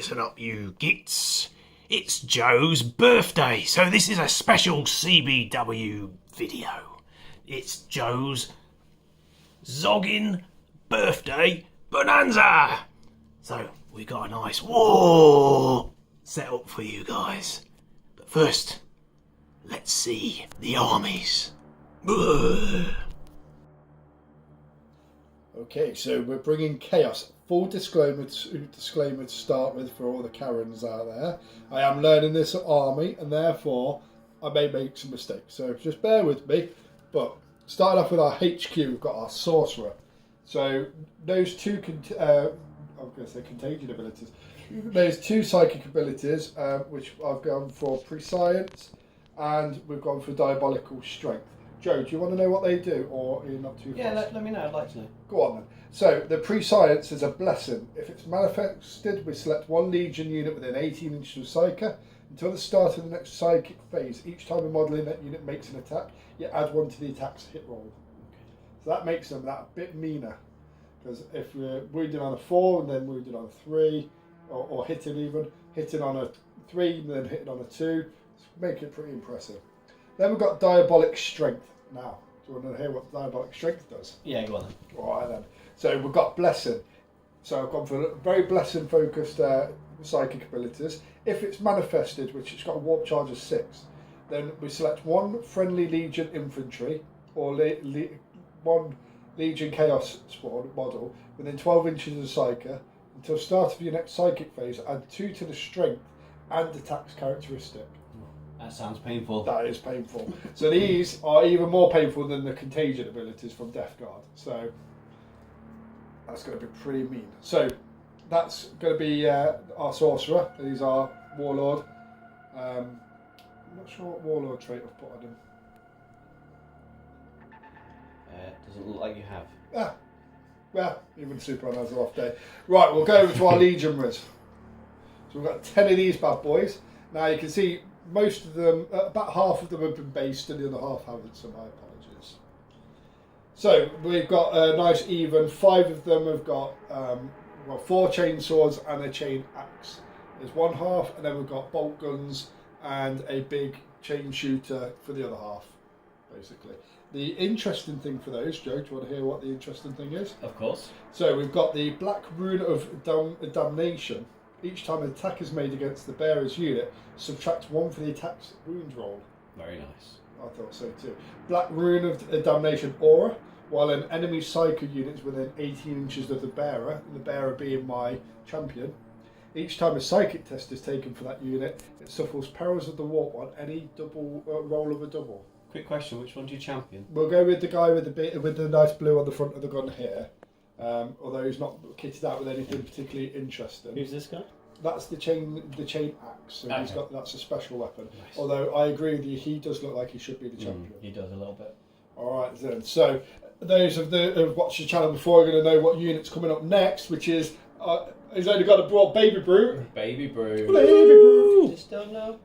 listen up, you gits. It's Joe's birthday, so this is a special CBW video. It's Joe's zogging birthday bonanza. So we got a nice war set up for you guys. But first, let's see the armies. Okay, so we're bringing chaos. Full disclaimer to start with for all the Karens out there. I am learning this army and therefore I may make some mistakes. So just bear with me. But starting off with our HQ, we've got our sorcerer. So those two, I'm going to say contagion abilities. There's two psychic abilities, which I've gone for prescience and we've gone for diabolical strength. Joe, do you want to know what they do, or are you not too fast? Yeah, let me know. I'd like to know. Go on then. So, the prescience is a blessing. If it's manifested, we select one legion unit within 18 inches of Psyker. Until the start of the next psychic phase, each time a modelling that unit makes an attack, you add one to the attack's hit roll. Okay. So that makes them that bit meaner. Because if we're wounded on a 4 and then wounded on a 3, or hitting on a 3 and then hitting on a 2, make it pretty impressive. Then we've got diabolic strength. Now, do you want to hear what diabolic strength does? Yeah, go on then. Alright then. So we've got blessing. So I've gone for very blessing focused psychic abilities. If it's manifested, which it's got a warp charge of 6, then we select one friendly legion infantry or one legion chaos spawn model within 12 inches of Psyker. Until start of your next psychic phase, add 2 to the strength and attacks characteristic. That sounds painful. That is painful. So these are even more painful than the contagion abilities from Death Guard. So that's going to be pretty mean. So that's going to be our sorcerer. He's our warlord. I'm not sure what warlord trait I've put on him. Doesn't look like you have. Ah, well, even Superman has an off day. Right, we'll go over to our legionaries. So we've got 10 of these bad boys. Now you can see most of them, about half of them have been based and the other half haven't, so my apologies. So we've got a nice even, 5 of them have got 4 chain swords and a chain axe. There's one half, and then we've got bolt guns and a big chain shooter for the other half, basically. The interesting thing for those, Joe, do you want to hear what the interesting thing is? Of course. So we've got the Black Rune of Damnation. Each time an attack is made against the bearer's unit, subtract 1 for the attack's wound roll. Very nice. I thought so too. Black Rune of Damnation Aura. While an enemy psycho unit is within 18 inches of the bearer being my champion, each time a psychic test is taken for that unit, it suffers perils of the warp on any double roll of a double. Quick question: which one do you champion? We'll go with the guy with the nice blue on the front of the gun here. Although he's not kitted out with anything particularly interesting. Who's this guy? That's the chain axe. So okay. That's a special weapon. Nice. Although I agree with you, he does look like he should be the champion. He does a little bit. All right then. So those who've watched the channel before are going to know what unit's coming up next, which is he's only got a broad Baby Brute. Baby Brew. Baby Brute. Just don't know.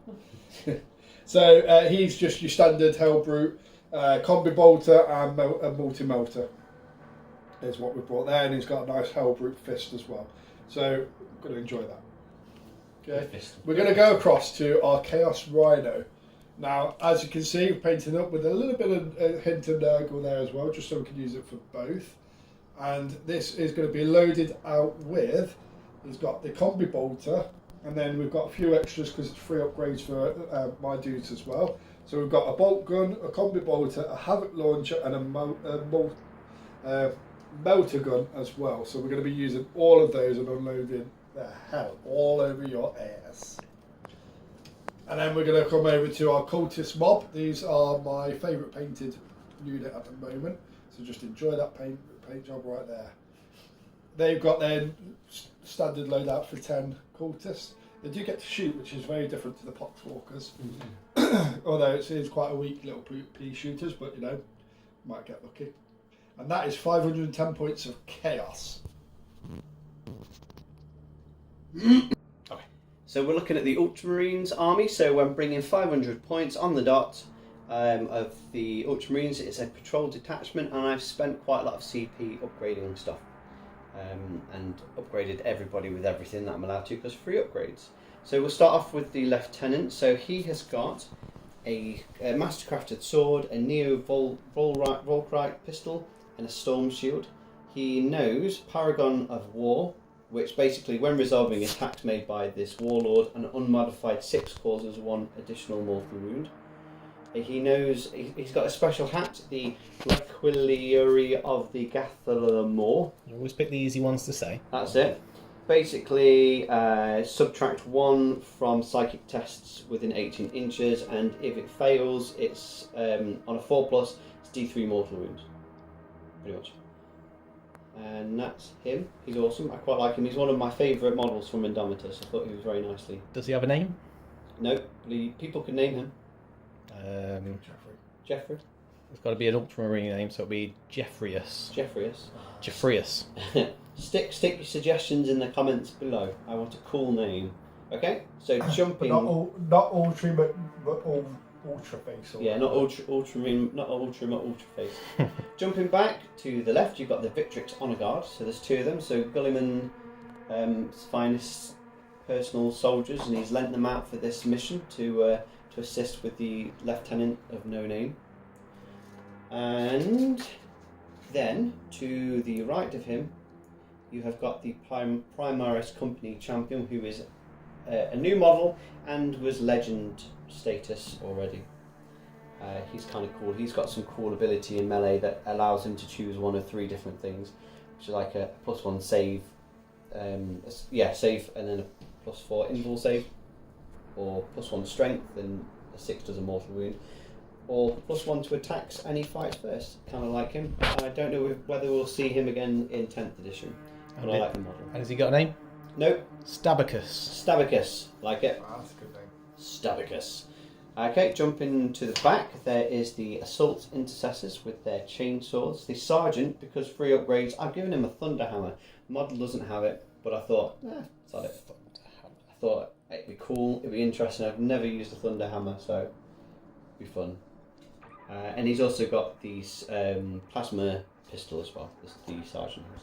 So he's just your standard Hell Brute, Combi Bolter and Multi Melter. Is what we brought there, and he's got a nice Hell Brute fist as well. So I'm going to enjoy that. Okay, we're going to go across to our Chaos Rhino. Now, as you can see, we're painting up with a little bit of a hint of Nurgle there as well, just so we can use it for both. And this is going to be loaded out with, he's got the Combi Bolter, and then we've got a few extras because it's free upgrades for my dudes as well. So we've got a bolt gun, a Combi Bolter, a Havoc launcher, and a melter gun as well. So we're going to be using all of those and unloading the hell all over your ass. And then we're going to come over to our cultist mob. These are my favourite painted unit at the moment. So just enjoy that paint job right there. They've got their standard loadout for 10 cultists. They do get to shoot, which is very different to the poxwalkers. Although it is quite a weak little pea shooters, but you know, might get lucky. And that is 510 points of chaos. Okay. So we're looking at the Ultramarines army. So I'm bringing 500 points on the dot of the Ultramarines. It's a patrol detachment, and I've spent quite a lot of CP upgrading stuff. and upgraded everybody with everything that I'm allowed to because free upgrades. So we'll start off with the lieutenant. So he has got a mastercrafted sword, a Neo Volkite pistol, and a storm shield. He knows Paragon of War, which basically, when resolving attacks made by this warlord, an unmodified 6 causes 1 additional mortal wound. He knows he's got a special hat, the Requiliary of the Gathalamor. You always pick the easy ones to say. That's it. Basically, subtract 1 from psychic tests within 18 inches, and if it fails, it's on a 4+, it's D3 mortal wounds. Pretty much. And that's him. He's awesome. I quite like him. He's one of my favourite models from Indomitus. I thought he was very nicely. Does he have a name? No, people could name him. Jeffrey. It's got to be an ultramarine name, so it'll be Jeffrius. Jeffrius. Stick your suggestions in the comments below. I want a cool name. Okay, so jumping. But not ultra, but ultra face. Yeah, not ultramarine, not ultra face. Jumping back to the left, you've got the Victrix Honor Guard. So there's 2 of them. So Gulliman's finest personal soldiers, and he's lent them out for this mission to assist with the Lieutenant of No Name. And then to the right of him, you have got the Primaris Company Champion, who is a new model and was legend status already. He's kind of cool. He's got some cool ability in melee that allows him to choose 1 of 3 different things, which is like a +1 save, save, and then a +4 invul save, or +1 strength and a 6 does a mortal wound, or +1 to attacks and he fights first. Kind of like him. I don't know whether we'll see him again in 10th edition, but I like the model. And has he got a name? Nope. Stabicus. Like it. Oh, that's a good name. Stabicus. Okay, jumping to the back, there is the Assault Intercessors with their chainswords. The Sergeant, because free upgrades, I've given him a Thunderhammer. Model doesn't have it, but I thought, it's not it. I thought it'd be cool, it'd be interesting. I've never used a Thunderhammer, so it'd be fun. And he's also got these plasma pistol as well, the Sergeant has.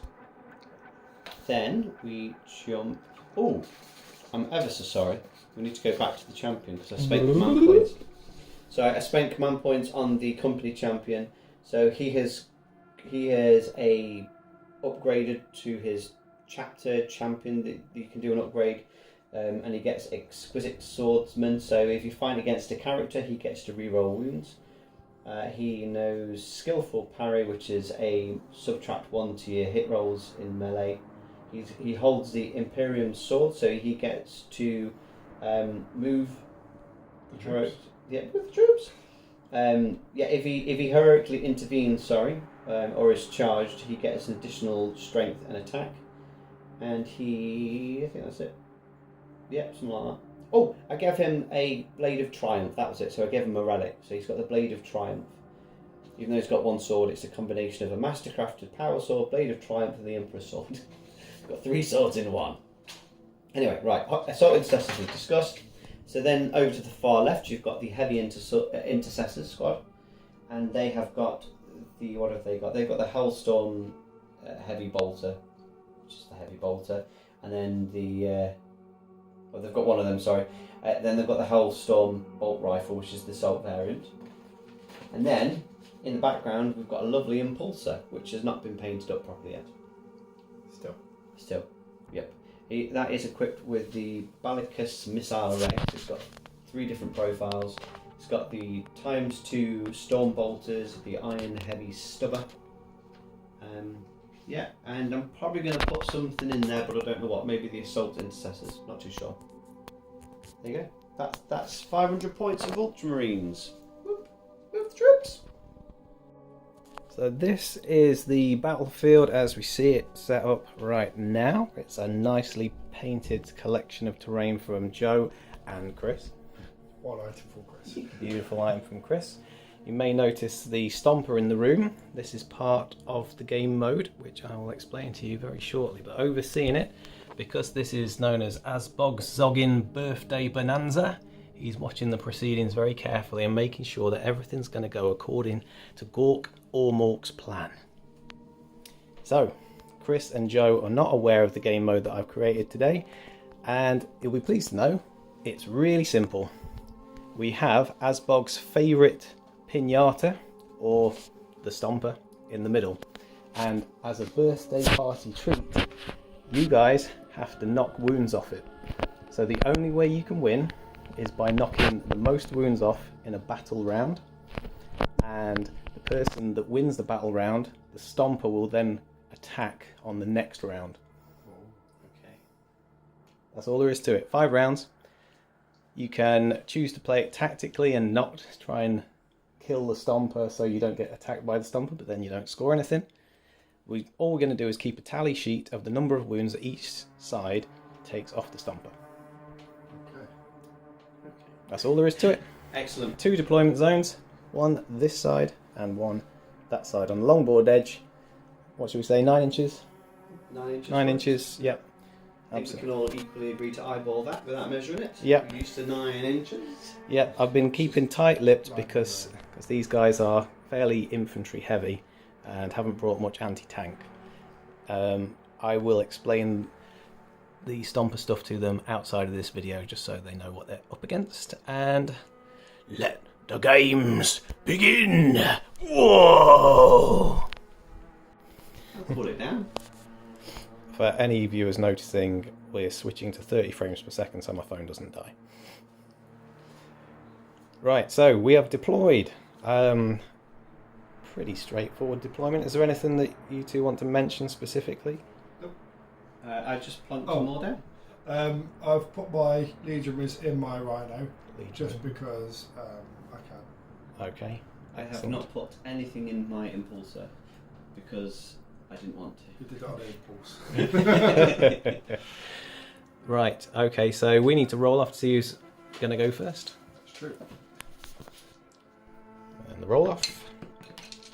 Then we jump. Oh, I'm ever so sorry. We need to go back to the champion because I spent command points. So I spent command points on the company champion. So he has upgraded to his chapter champion that you can do an upgrade, and he gets exquisite swordsman. So if you fight against a character, he gets to reroll wounds. He knows skillful parry, which is a subtract 1 to your hit rolls in melee. He holds the Imperium sword, so he gets to move with the troops. If he heroically intervenes, or is charged, he gets an additional strength and attack. And I think that's it. Yeah, something like that. Oh, I gave him a Blade of Triumph. That was it. So I gave him a relic. So he's got the Blade of Triumph. Even though he's got 1 sword, it's a combination of a mastercrafted power sword, Blade of Triumph, and the Emperor's sword. Got 3 swords in 1. Anyway, right, Assault Intercessors we've discussed. So then over to the far left, you've got the Heavy Intercessors squad, and they have got what have they got? They've got the Hellstorm Heavy Bolter, which is the Heavy Bolter, and then they've got 1 of them, sorry. Then they've got the Hellstorm Bolt Rifle, which is the Assault variant. And then, in the background, we've got a lovely Impulsor, which has not been painted up properly yet. Still, yep. That is equipped with the Ballicus Missile Array. It's got 3 different profiles. It's got the ×2 Storm Bolters, the Iron Heavy Stubber. And I'm probably going to put something in there, but I don't know what. Maybe the Assault Intercessors. Not too sure. There you go. That's 500 points of Ultramarines. Move the troops. So this is the battlefield as we see it set up right now. It's a nicely painted collection of terrain from Joe and Chris. One item for Chris. Beautiful item from Chris. You may notice the Stompa in the room. This is part of the game mode, which I will explain to you very shortly. But overseeing it, because this is known as Asbog's Zoggin Birthday Bonanza, he's watching the proceedings very carefully and making sure that everything's going to go according to Gork or Mork's plan. So, Chris and Joe are not aware of the game mode that I've created today, and you'll be pleased to know it's really simple. We have Asbog's favourite pinata, or the Stompa, in the middle, and as a birthday party treat, you guys have to knock wounds off it. So the only way you can win is by knocking the most wounds off in a battle round, and the person that wins the battle round, the Stomper, will then attack on the next round. Okay. That's all there is to it. 5 rounds. You can choose to play it tactically and not try and kill the Stomper so you don't get attacked by the Stomper, but then you don't score anything. All we're going to do is keep a tally sheet of the number of wounds that each side takes off the Stomper. Okay. That's all there is to it. Excellent. 2 deployment zones, one this side and one that side. On the longboard edge, what should we say, 9 inches? 9 inches. 9 inches, yep. I think we can all equally agree to eyeball that without measuring it. Yep. We're used to 9 inches. Yep, I've been keeping tight-lipped because these guys are fairly infantry heavy and haven't brought much anti-tank. I will explain the Stomper stuff to them outside of this video just so they know what they're up against. And Let the games begin. Whoa! I'll pull it down. for any viewers noticing, we're switching to 30 frames per second so my phone doesn't die. Right, so we have deployed. Pretty straightforward deployment. Is there anything that you two want to mention specifically? I just plunked some more down. I've put my legionaries in my Rhino Legionary. just because I can. Okay. I have Excellent. not put anything in my impulsor because I didn't want to. You did that on impulse. Right, okay, so we need to roll off to see who's going to go first. That's true. And the roll off.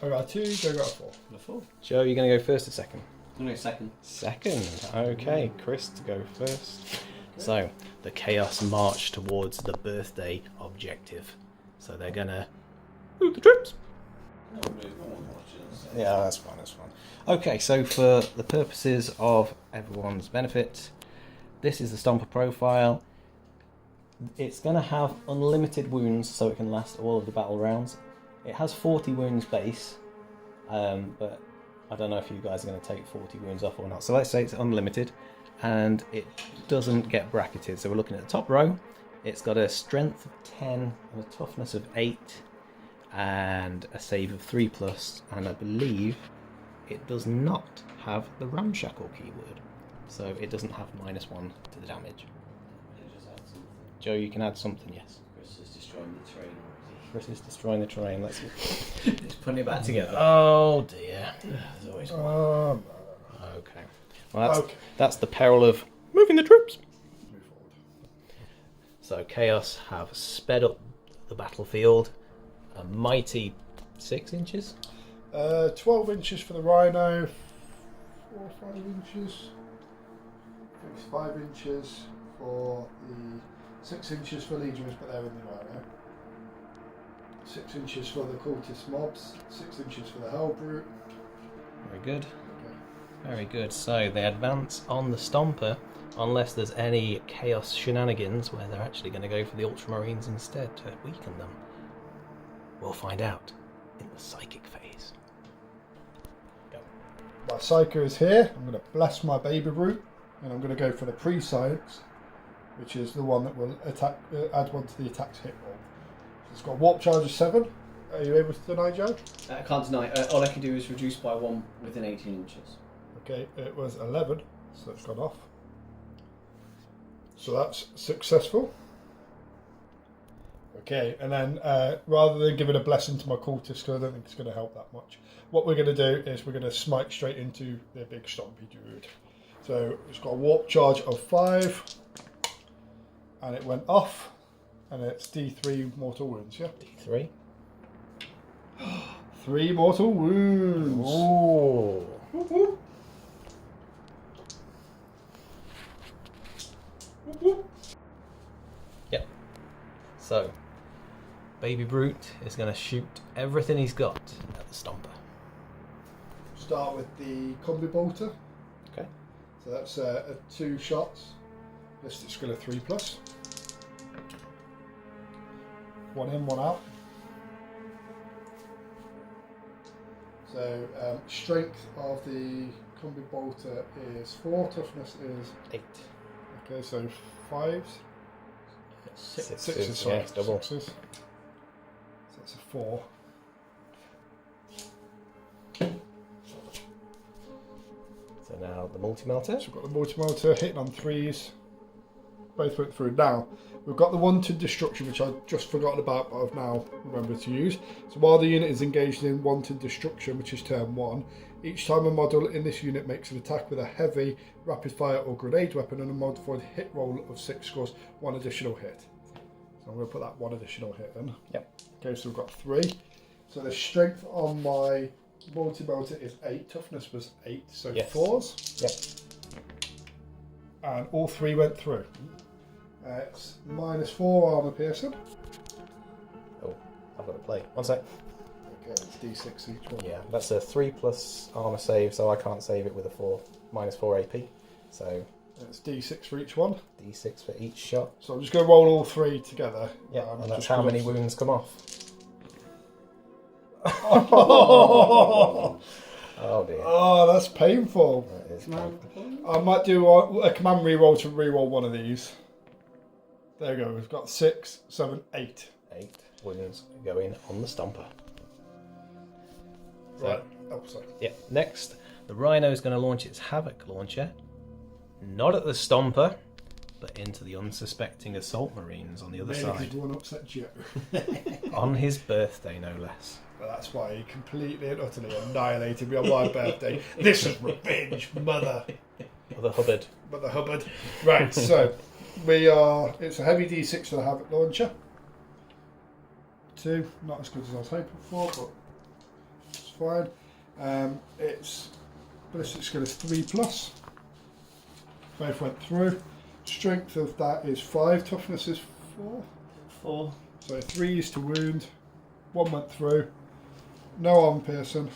I got 2, Joe got a 4. The 4. Joe, you're going to go first or second? I'm going to go second. Second. Okay, Chris to go first. So, the Chaos march towards the birthday objective. So they're going to move the troops. Yeah, that's fine, that's fine. Okay, so for the purposes of everyone's benefit, this is the Stomper profile. It's going to have unlimited wounds, so it can last all of the battle rounds. It has 40 wounds base, but I don't know if you guys are going to take 40 wounds off or not. So let's say it's unlimited, and it doesn't get bracketed. So we're looking at the top row. It's got a strength of 10 and a toughness of 8, and a save of 3+, and I believe it does not have the ramshackle keyword, so it doesn't have -1 to the damage. Joe, you can add something, yes. Chris is destroying the train. Chris is destroying the terrain. Let's. Just putting it back together. Oh dear. There's always one. Okay. Well, that's the peril of moving the troops. Move forward. So Chaos have sped up the battlefield a mighty 6 inches. 12 inches for the Rhino, 4 or 5 inches. I think it's 5 inches for the 6 inches for Legionaries, but they're in the Rhino. 6 inches for the cultist mobs, 6 inches for the Hellbrute. Very good. Okay. Very good. So they advance on the Stomper unless there's any Chaos shenanigans where they're actually going to go for the Ultramarines instead to weaken them. We'll find out in the psychic phase. Go. My Psycho is here. I'm going to bless my Baby Brute, and I'm going to go for the pre-science, which is the one that will attack, add 1 to the attack's hit roll. So it's got a warp charge of 7. Are you able to deny, Joe? I can't deny. All I can do is reduce by 1 within 18 inches. Okay, it was 11, so it's gone off. So that's successful. Okay, and then rather than giving a blessing to my cultist, because I don't think it's going to help that much, what we're going to do is we're going to smite straight into the big stompy dude. So it's got a warp charge of 5, and it went off, and it's D3 mortal wounds, yeah? D3. 3 mortal wounds. Ooh. Whoop, whoop. Whoop, whoop. Yep. So, Baby Brute is going to shoot everything he's got at the Stomper. Start with the combi bolter. So that's 2 shots. Ballistic skill of 3+. 1 in, 1 out. So strength of the combi bolter is 4, toughness is 8. okay. So 5s, 6s, sorry, yeah, it's double. 6s. So that's a 4. So now the multi-melter. So we've got the multi-motor hitting on 3s. Both went through. Now we've got the wanted destruction, which I just forgotten about, but I've now remembered to use. So while the unit is engaged in wanted destruction, which is turn 1, each time a model in this unit makes an attack with a heavy, rapid fire or grenade weapon and a modified hit roll of 6 scores 1 additional hit. So I'm going to put that 1 additional hit in. Yep. Okay, so we've got 3. So the strength on my multi-melter is 8, toughness was 8, so Yes. 4s. Yep. And all 3 went through. It's -4 armor piercing. Oh, I've got to play. One sec. Okay, it's d6 each one. Yeah, that's a 3+ armor save, so I can't save it with a 4. -4 AP. So It's d6 for each one. D6 for each shot. So I'm just going to roll all 3 together. Yeah, and that's just how gonna- many wounds come off. Oh, Oh dear. that's painful. That is painful. I might do a command reroll to reroll one of these. There we go. We've got 6, 7, 8. 8 wounds going on the Stompa. So, Right. Oh, sorry. yeah, next, the Rhino is going to launch its Havoc launcher, not at the Stomper, but into the unsuspecting Assault Marines on the other Maybe side. because one upset Joe. On his birthday, no less. But that's why he completely and utterly annihilated me on my birthday. This is revenge, mother. Mother Hubbard. Mother Hubbard. Right, so it's a heavy D6 for the Havoc launcher. 2, not as good as I was hoping for, but it's fine. It's ballistic skill is 3+. Both went through. Strength of that is 5, toughness is 4. 4. So 3s to wound. 1 went through. No arm piercing.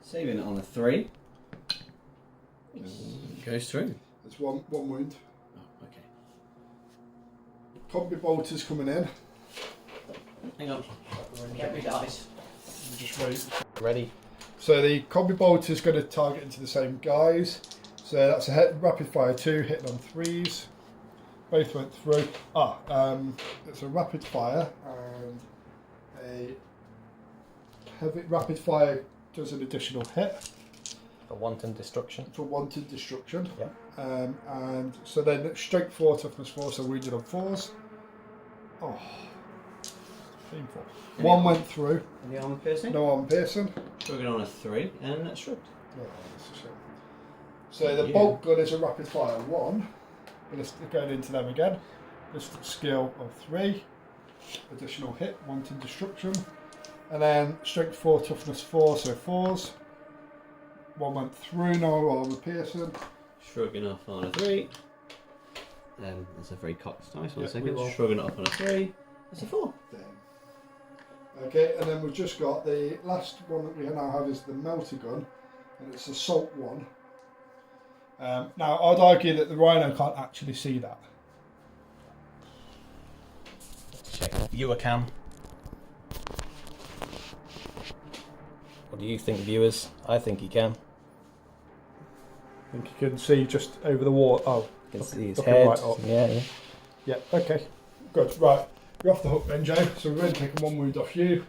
Saving it on a 3. Goes through. There's one wound. Oh, okay. Combi bolters coming in. Hang on. Get me dice. Just wait. Ready? So the combi bolt is going to target into the same guys. So that's a rapid fire 2, hitting on 3s. Both went through. It's a rapid fire and a heavy rapid fire does an additional hit For wanton destruction. for wanted destruction. Yeah. And so then strength 4, toughness 4, so wounded on 4s. Oh, painful. Any 1 armor? went through. Any armor piercing? No arm piercing. Shrugging on a 3 and that's shrugged. Oh, that's a shame. So the Yeah. bolt gun is a rapid fire 1. Ballistic going into them again. Ballistic skill of 3. Additional hit, wanted destruction. And then strength 4, toughness 4, so 4s. 1 went through, no armor piercing. Shrugging off on a 3. That's a very cocked dice. One Yeah, second. reroll. Shrugging off on a 3. That's a 4. Okay, and then we've just got the last one that we now have is the melter gun, and it's assault 1. Now I'd argue that the Rhino can't actually see that. Check. Viewer cam. What do you think, viewers? I think he can. I think you can see just over the wall. Oh, You can see his looking head. right up. Yeah. Yeah, okay. Good, right. You're off the hook then, Joe. So we've only taken 1 wound off you.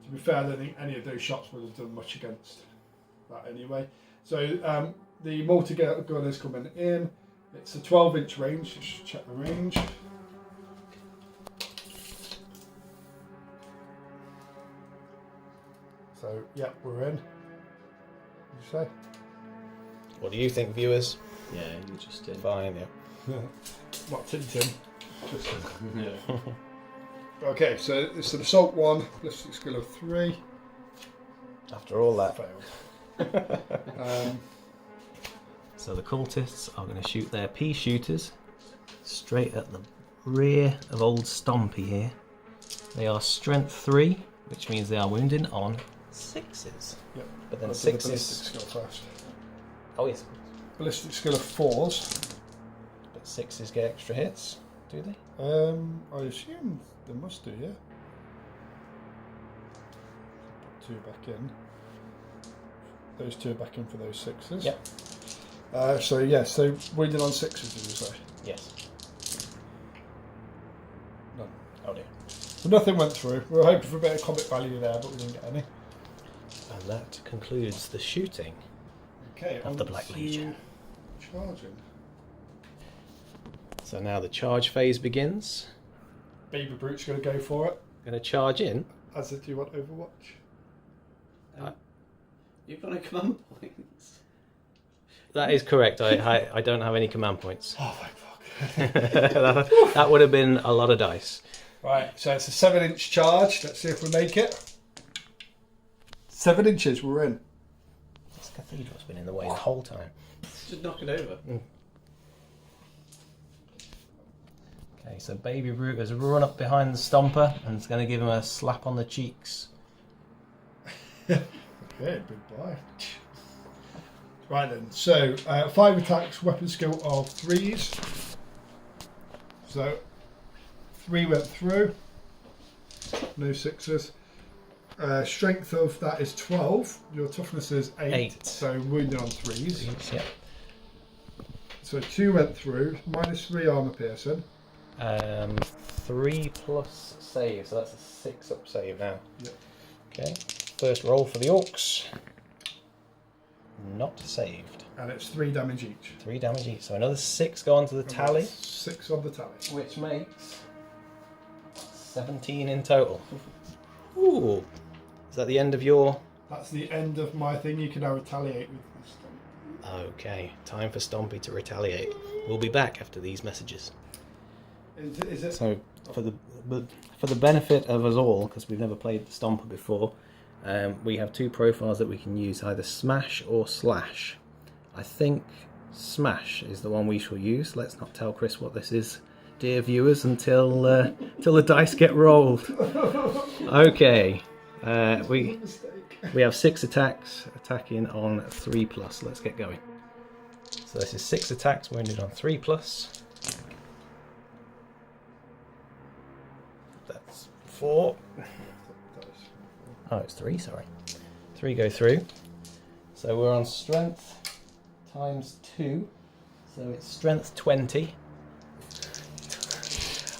To be fair, I don't think any of those shots would have done much against that anyway. So the multi-gun is coming in. It's a 12-inch range. Just check the range. So, yeah, we're in. What did you say? What do you think, viewers? Yeah, you just did. Fine, yeah. Not Tintin. Just Yeah. okay, so it's an assault 1, ballistic skill of 3. After all that. Failed. So the cultists are going to shoot their pea shooters straight at the rear of old Stompy here. They are strength 3, which means they are wounding on 6s. Yep. But then Let's do the 6s. ballistic skill first. Oh yes. Ballistic skill of 4s. But 6s get extra hits, do they? I assume they must do, yeah. Put 2 back in. Those 2 back in for those 6s. Yep. So yeah, so wounded on 6s, did you say? Yes. None. Oh dear. So nothing went through. We were hoping for a bit of combat value there, but we didn't get any. And that concludes the shooting Okay, of the Black Legion. Charging. So now the charge phase begins. Baby Brute's going to go for it. Going to charge in. As if you want Overwatch. You've got no command points. That is correct. I don't have any command points. Oh my fuck. That would have been a lot of dice. Right, so it's a 7-inch charge. Let's see if we make it. 7 inches, we're in. This cathedral's been in the way the whole time. Just knock it over. Okay, so Baby Brute has run up behind the Stomper and is going to give him a slap on the cheeks. Okay, big boy. Right then, so 5 attacks, weapon skill of 3s. So 3 went through, no 6s. Strength of that is 12. Your toughness is 8. So wounded on 3s. Yeah. So 2 went through, -3 armor piercing. 3 plus save, so that's a 6 up save now. Yep. Okay, first roll for the Orcs. Not saved. And it's 3 damage each. 3 damage each, so another 6 go onto the And tally. that's 6 on the tally. Which makes 17 in total. Ooh. Is that the end of your... That's the end of my thing. You can now retaliate with this thing. Okay, time for Stompy to retaliate. We'll be back after these messages. Is it? So, for the benefit of us all, because we've never played the Stomper before, we have 2 profiles that we can use, either Smash or Slash. I think Smash is the one we shall use. Let's not tell Chris what this is, dear viewers, until the dice get rolled. Okay, we have 6 attacks, attacking on 3+. Let's get going. So this is 6 attacks, wounded on 3+. That's 4. Oh, it's 3, sorry. 3 go through. So we're on strength times 2. So it's strength 20.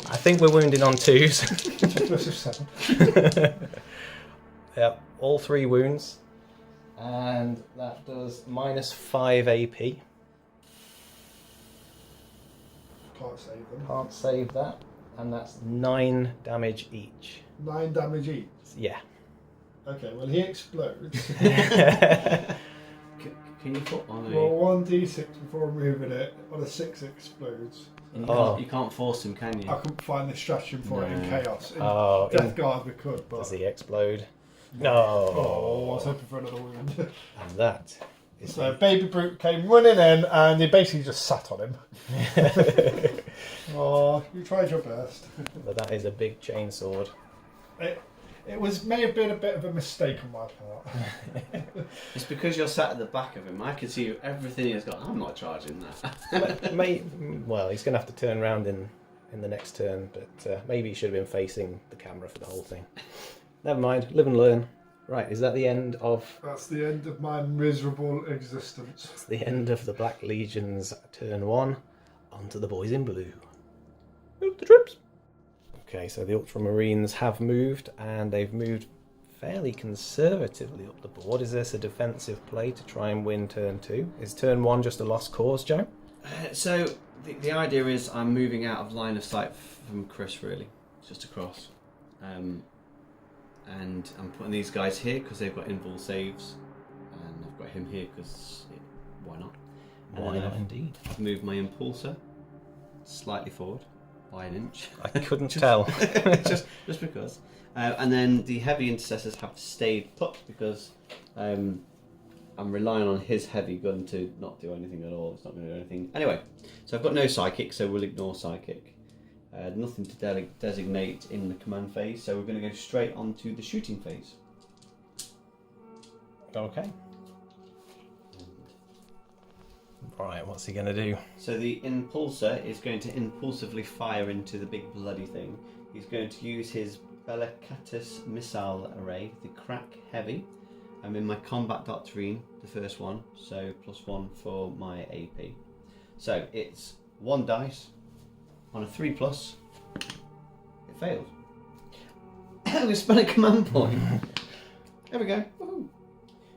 I think we're wounded on 2s. Toughness of 7. Yep, all 3 wounds. And that does -5 AP. Can't save them. Can't save that. And that's 9 damage each. 9 damage each. Yeah. Okay, well he explodes. Can you put on a... Roll 1d6 before moving it. On a 6 it explodes. You can't force him, can you? I couldn't find the stratagem for it in Chaos. In Oh, Death Guard we could, but... Does he explode? No. Oh, I was hoping for another wound. And that is So Baby Brute came running in and he basically just sat on him. Oh, you tried your best. But that is a big chainsword. It may have been a bit of a mistake on my part. It's because you're sat at the back of him. I can see everything he's got. I'm not charging that. Well, he's going to have to turn around in the next turn, but maybe he should have been facing the camera for the whole thing. Never mind, live and learn. Right, is that the end of... That's the end of my miserable existence. It's the end of the Black Legion's turn 1. On to the boys in blue. Move the troops! Okay, so the Ultramarines have moved, and they've moved fairly conservatively up the board. Is this a defensive play to try and win turn 2? Is turn 1 just a lost cause, Joe? So the idea is I'm moving out of line of sight from Chris, really, just across. And I'm putting these guys here because they've got invul saves, and I've got him here because why not? Why not, indeed? I've moved my impulsor slightly forward by 1 inch. I couldn't tell. just because. And then the heavy intercessors have stayed put because I'm relying on his heavy gun to not do anything at all. It's not going to do anything. Anyway, so I've got no psychic, so we'll ignore psychic. Nothing to designate in the command phase, so we're going to go straight on to the shooting phase. Okay. Right, what's he going to do? So the impulsor is going to impulsively fire into the big bloody thing. He's going to use his Bellicatus missile array, the crack heavy. I'm in my combat doctrine, the first one, so +1 for my AP. So it's 1 dice on a 3+. It failed. We spent a command point. There we go. Woohoo.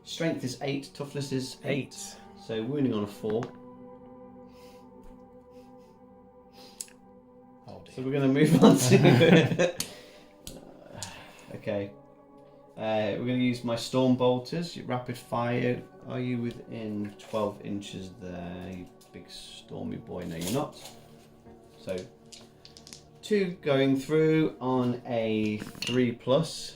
Strength is 8, toughness is 8. So wounding on a 4. Oh dear. So we're going to move on to. Okay. We're going to use my storm bolters. Rapid fire. Are you within 12 inches there, you big stormy boy? No, you're not. So 2 going through on a 3+.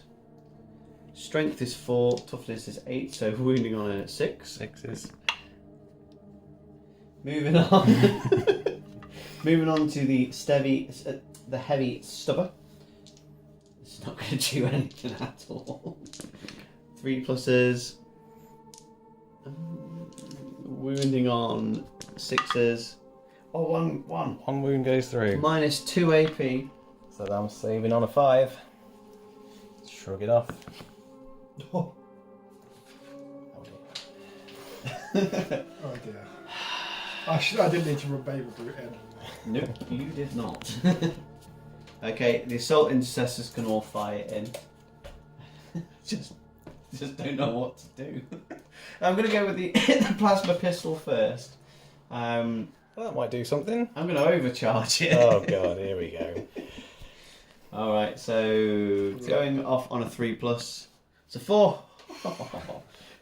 Strength is 4, toughness is 8, so wounding on a 6. 6s. Moving on. Moving on to the heavy stubber. It's not going to do anything at all. 3+s. Wounding on 6s. Oh, one. One wound goes through. -2 AP. So I'm saving on a 5. Shrug it off. Oh, Oh oh dear. I didn't need to rub Baby Brute in. Nope, you did not. Okay, the assault intercessors can all fire in. just don't know what to do. I'm going to go with the plasma pistol first. Well, that might do something. I'm going to overcharge it. Oh god, here we go. Alright, so going off on a 3+. It's a 4.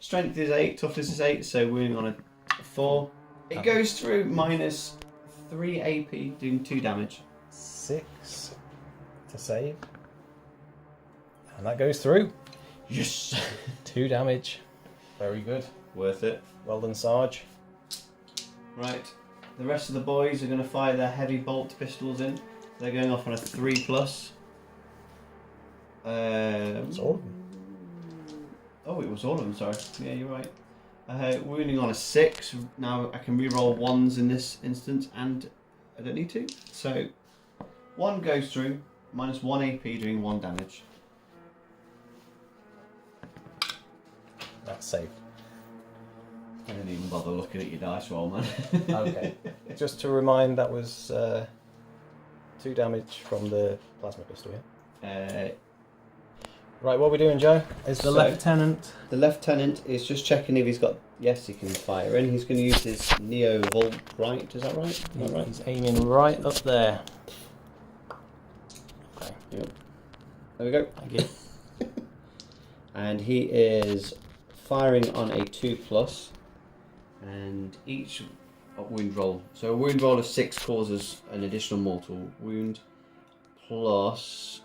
Strength is 8, toughness is 8, so wounding on a 4. It goes through -3 AP, doing 2 damage. 6 to save. And that goes through. Yes! 2 damage. Very good. Worth it. Well done, Sarge. Right, the rest of the boys are going to fire their heavy bolt pistols in. They're going off on a 3+. It's all of them. Oh, it was all of them, sorry. Yeah, you're right. Wounding on a 6. Now I can reroll 1s in this instance, and I don't need to. So 1 goes through, -1 AP, doing 1 damage. That's safe. I didn't even bother looking at your dice roll, man. Okay. Just to remind, that was 2 damage from the plasma pistol, yeah? Right, what are we doing, Joe? Is the So- lieutenant... The lieutenant is just checking if he's got. Yes, he can fire in. He's going to use his Neo Volt right. Is that right? Is that right? He's aiming right up there. Okay. Yep. There we go. Thank you. And he is firing on a 2+, and each wound roll. So a wound roll of 6 causes an additional mortal wound, plus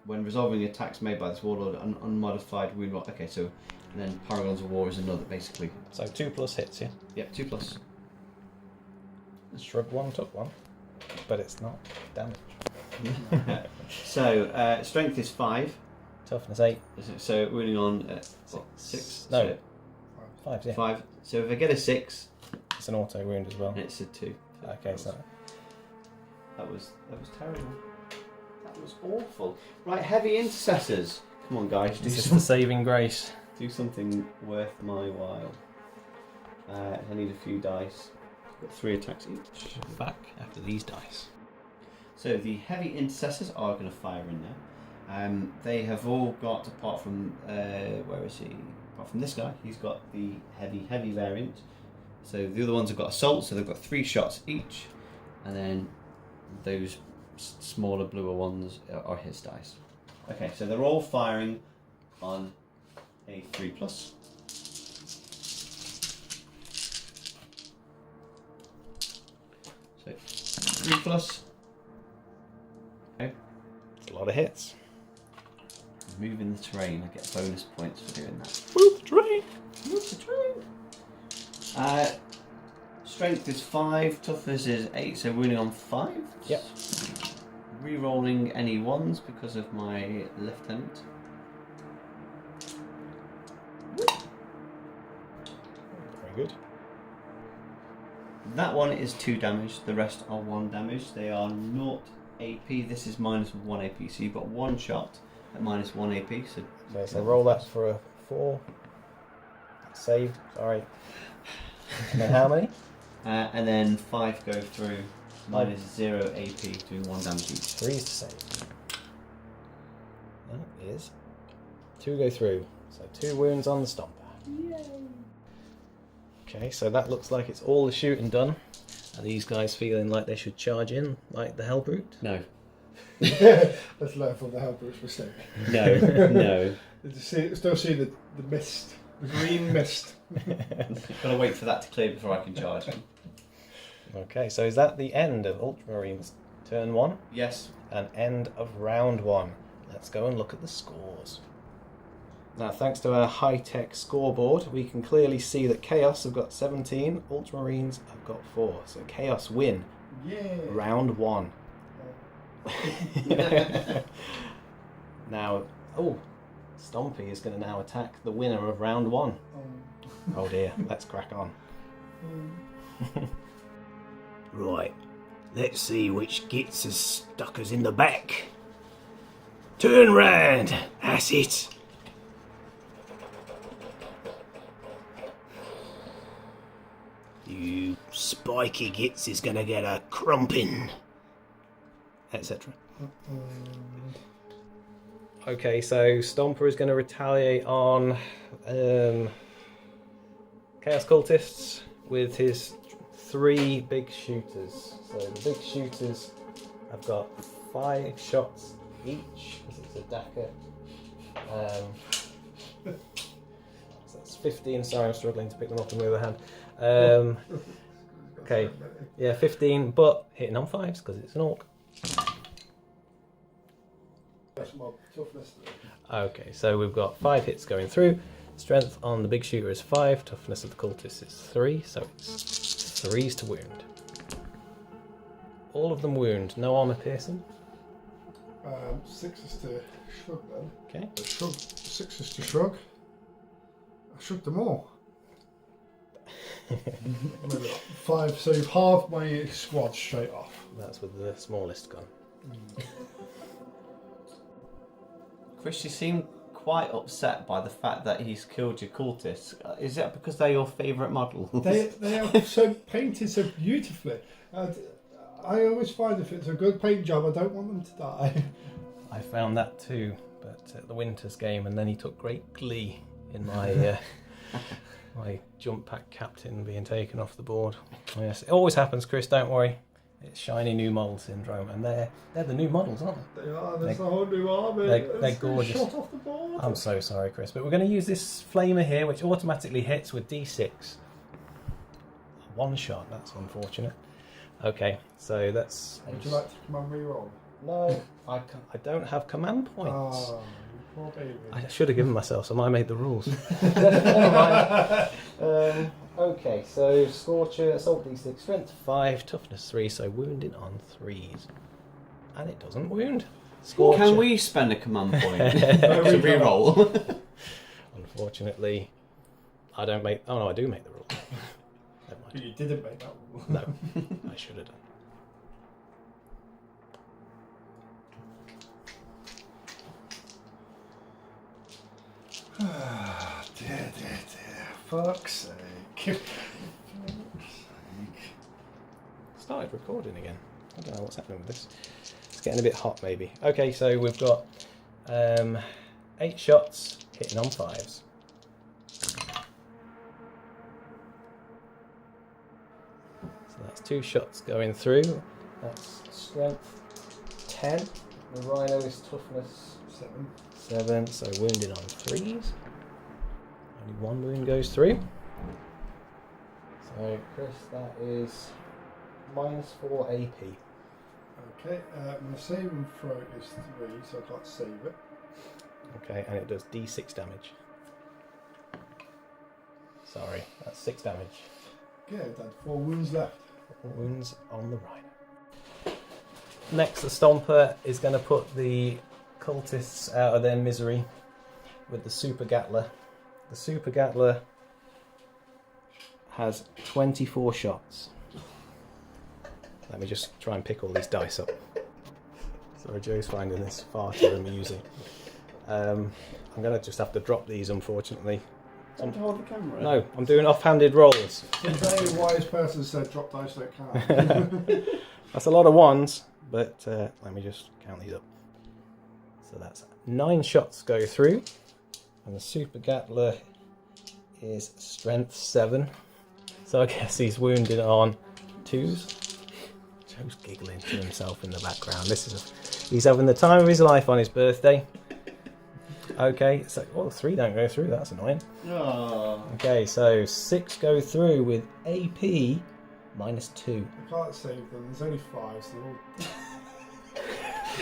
when resolving attacks made by this warlord, an unmodified wound roll. Okay, so and then Paragons of War is another, basically. So 2+ hits, yeah? Yep, 2+. Shrug 1, took 1. But it's not damage. So strength is 5. Toughness 8. So wounding on 6. 6. No. So 5, yeah. 5. So if I get a 6, It's an auto wound as well. it's a 2. Okay, so... That was terrible. That was awful. Right, heavy intercessors. Come on, guys, This is the saving grace. do something worth my while. I need a few dice. Got 3 attacks each. Back after these dice. So the heavy intercessors are going to fire in now. They have all got, apart from where is he? Apart from this guy, he's got the heavy variant. So the other ones have got assault, so they've got 3 shots each, and then those smaller, bluer ones are his dice. Okay, so they're all firing on a 3+. So 3+. Okay. It's a lot of hits. Moving the terrain, I get bonus points for doing that. Move the train! Move the terrain! Strength is 5, toughness is 8, so wounding on 5. Yep. Rerolling any 1s because of my lieutenant. Very good. That one is 2 damage, the rest are 1 damage. They are not AP, this is minus 1 AP, so you've got 1 shot at minus 1 AP. So roll that for a 4. Saved, sorry. And then how many? And then 5 go through, minus 0 AP, doing 1 damage each. 3 is to save. That is 2 go through. So 2 wounds on the Stompa. Yay! Okay, so that looks like it's all the shooting done. Are these guys feeling like they should charge in like the Hellbrute? No. Let's learn from the Hellbrute's mistake. No, no. Still see the mist, the green mist. Gotta wait for that to clear before I can charge. Okay, so is that the end of Ultramarines turn 1? Yes. And end of round 1. Let's go and look at the scores. Now, thanks to our high-tech scoreboard, we can clearly see that Chaos have got 17, Ultramarines have got 4. So Chaos win. Yeah. Round 1. Now, Stompy is going to now attack the winner of round 1. Oh dear, let's crack on. Right, let's see which gits has stuck us in the back. Turn round, that's it. You spiky gits is gonna get a crumping, etc. Okay, so Stomper is going to retaliate on Chaos Cultists with his 3 big shooters. So the big shooters have got 5 shots each, because it's a Dakka. So that's 15, sorry I'm struggling to pick them up in the other hand. Okay, yeah, 15, but hitting on 5s because it's an Orc. That's my toughness. Okay, so we've got 5 hits going through. Strength on the big shooter is 5, toughness of the cultist is 3, so it's 3s to wound. All of them wound, no armor piercing. 6 is to shrug then. Okay. 6 is to shrug. I shrugged them all. 5, so you've halved my squad straight off. That's with the smallest gun. Chris, you seem quite upset by the fact that he's killed your cultists. Is that because they're your favourite models? They are so painted so beautifully. And I always find if it's a good paint job, I don't want them to die. I found that too, but at the Winters game, and then he took great glee in my my jump pack captain being taken off the board. Oh, yes, it always happens, Chris. Don't worry. It's shiny new model syndrome, and they're the new models, aren't they? They are. There's a whole new army. They're gorgeous. Shot off the board. I'm so sorry, Chris, but we're going to use this flamer here, which automatically hits with D6. 1 shot. That's unfortunate. Okay, so that's. Would you like to come and re-roll? No, I don't have command points. Oh, you poor baby. I should have given myself some. I made the rules. Okay, so Scorcher, Assault D6, Strength 5, Toughness 3, so wounding on 3s. And it doesn't wound. Scorcher. Can we spend a command point to re-roll? Unfortunately, I don't make... Oh no, I do make the rule. Never But mind. you didn't make that rule. No, I should have done. Dear. Fuck's sake. Started recording again. I don't know what's happening with this. It's getting a bit hot maybe. Okay, so we've got 8 shots hitting on 5s. So that's 2 shots going through. That's strength 10. The Rhino is toughness 7, so wounded on 3s. Only 1 wound goes through. So Chris, that is -4 AP. Okay, my saving throw is 3, so I can't save it. Okay, and it does D6 damage. Sorry, that's 6 damage. Good, I had 4 wounds left. 4 wounds on the Rhino. Next, the Stomper is going to put the cultists out of their misery with the Super Gatler. The Super Gatler has 24 shots. Let me just try and pick all these dice up. Sorry, Joe's finding this far too amusing. I'm going to just have to drop these, unfortunately. Don't hold the camera. No, I'm doing offhanded rolls. A very wise person said drop dice don't count. That's a lot of ones, but let me just count these up. So that's 9 shots go through, and the Super Gatler is strength 7. So I guess he's wounded on 2s. Joe's giggling to himself in the background. He's having the time of his life on his birthday. Okay, so 3 don't go through. That's annoying. Oh. Okay, so 6 go through with AP -2. I can't save them. There's only 5, so they're all...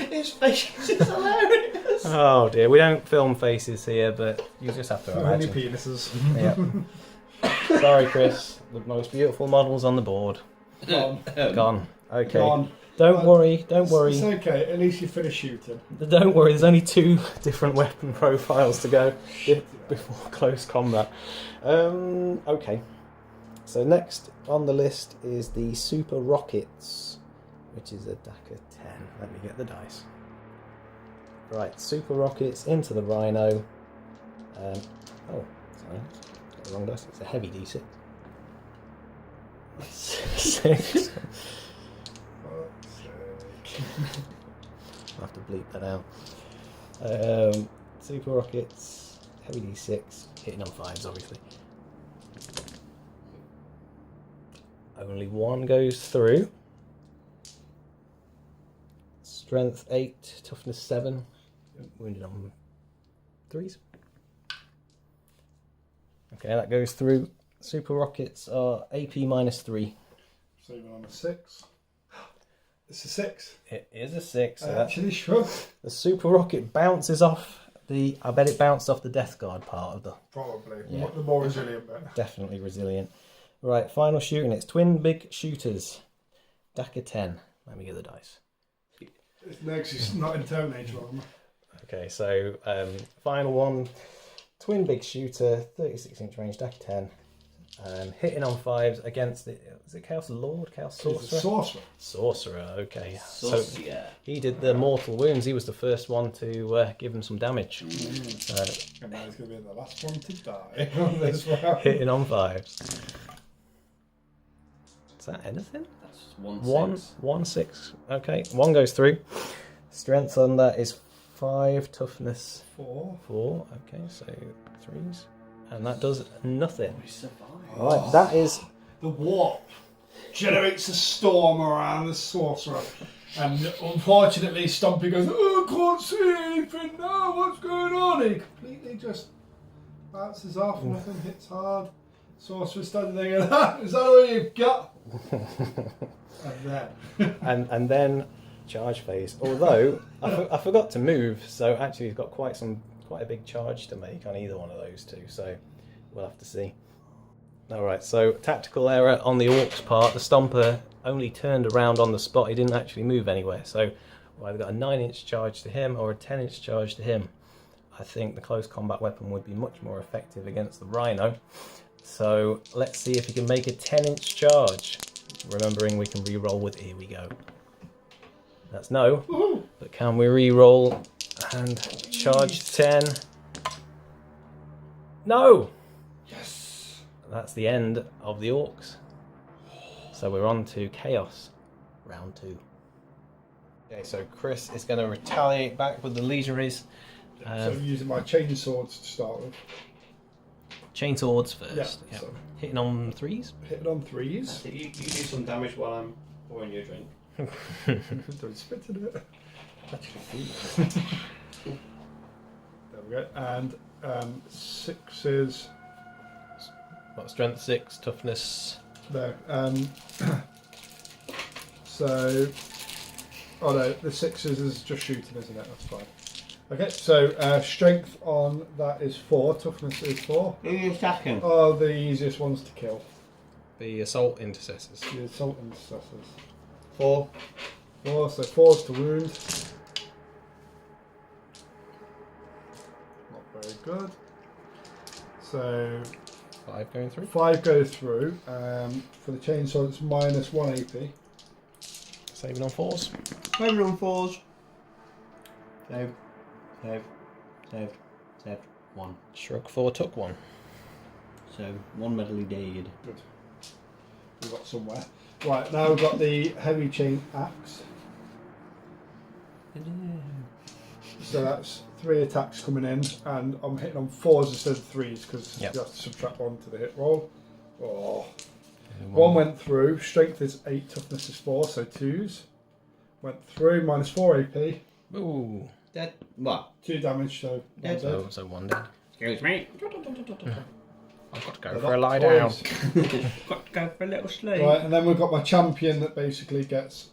His face is hilarious. Oh dear, we don't film faces here, but you just have to Only imagine. penises. Yeah. Sorry, Chris. The most beautiful models on the board. Gone. Gone. Okay. Gone. Don't worry. Don't worry. It's okay. At least you finish shooting. Don't worry. There's only 2 different weapon profiles to go before close combat. Okay. So next on the list is the Super Rockets, which is a DACA 10. Let me get the dice. Right, Super Rockets into the Rhino. Oh, sorry, got the wrong dice. It's a heavy D6. 6. I'll have to bleep that out. Super Rockets, heavy D6, hitting on 5s, obviously. Only 1 goes through. Strength 8, toughness 7, wounded on 3s. Okay, that goes through. Super Rockets are AP -3. So even on a 6. It's a 6. It is a 6. So Actually, sure. the Super Rocket bounces off I bet it bounced off the Death Guard part of the... Probably. Yeah. The more resilient bit. Definitely resilient. Right, final shooting. It's twin big shooters. DACA 10. Let me get the dice. It's next, it's not in Terminator armor. Okay, so final one. Twin big shooter, 36-inch range, DACA 10. Hitting on 5s against the... Is it Chaos Lord? Chaos He's a Sorcerer? sorcerer. Sorcerer, okay. So, So he did the mortal wounds. He was the first one to give him some damage. And now he's going to be the last one to die on this round. Hitting on 5s. Is that anything? that's 1, 6. Okay, 1 goes through. Strength on that is 5, toughness 4. 4. Okay, so 3s. And that does nothing. We survived. Right, that is... The warp generates a storm around the sorcerer. And unfortunately, Stompy goes, oh, I can't see anything now, what's going on? And he completely just bounces off, nothing hits hard. Sorcerer's standing there going, is that all you've got? And then... and then charge phase. Although, I forgot to move, so actually he's got quite a big charge to make on either one of those two, so we'll have to see. Alright, so tactical error on the Orc's part. The Stomper only turned around on the spot. He didn't actually move anywhere, so we've either got a 9-inch charge to him or a 10-inch charge to him. I think the close combat weapon would be much more effective against the Rhino. So let's see if he can make a 10-inch charge. Remembering we can re-roll with... Here we go. That's no. Woohoo! But can we re-roll and charge 10? No! Yes! That's the end of the Orcs. So we're on to Chaos, round 2. Okay, so Chris is going to retaliate back with the Legionaries. So I'm using my chain swords to start with. Chain swords first. Yeah, Yep. so- Hitting on 3s. Hitting on 3s. You do some damage while I'm pouring your drink. Don't spit in it. There we go. And 6s. What, strength 6, toughness... No. So. Oh no, the 6s is just shooting, isn't it? That's fine. Okay, so strength on that is 4, toughness is 4. Who are you attacking? Oh, the easiest ones to kill. The Assault Intercessors. The assault intercessors. 4. 4, so 4's to wound. Not very good. So 5 going through. 5 go through. For the chainsaw, it's minus 1 AP. Saving on 4s. Saving on 4s. Save. Save. Saved. Saved. 1. Shrug 4 took 1. So 1 medley dead. Good. We got somewhere. Right, now we've got the heavy chain axe. So that's 3 attacks coming in, and I'm hitting on 4s instead of 3s because Yep. you have to subtract 1 to the hit roll. Oh. 1 went through. Strength is 8, toughness is 4, so 2s. Went through, minus 4 AP. Ooh. Dead. What? 2 damage, so Dead. dead. So 1 dead. Excuse me. I've got to go They're for a not lie down. toys. Got to go for a little sleep. Right, and then we've got my champion that basically gets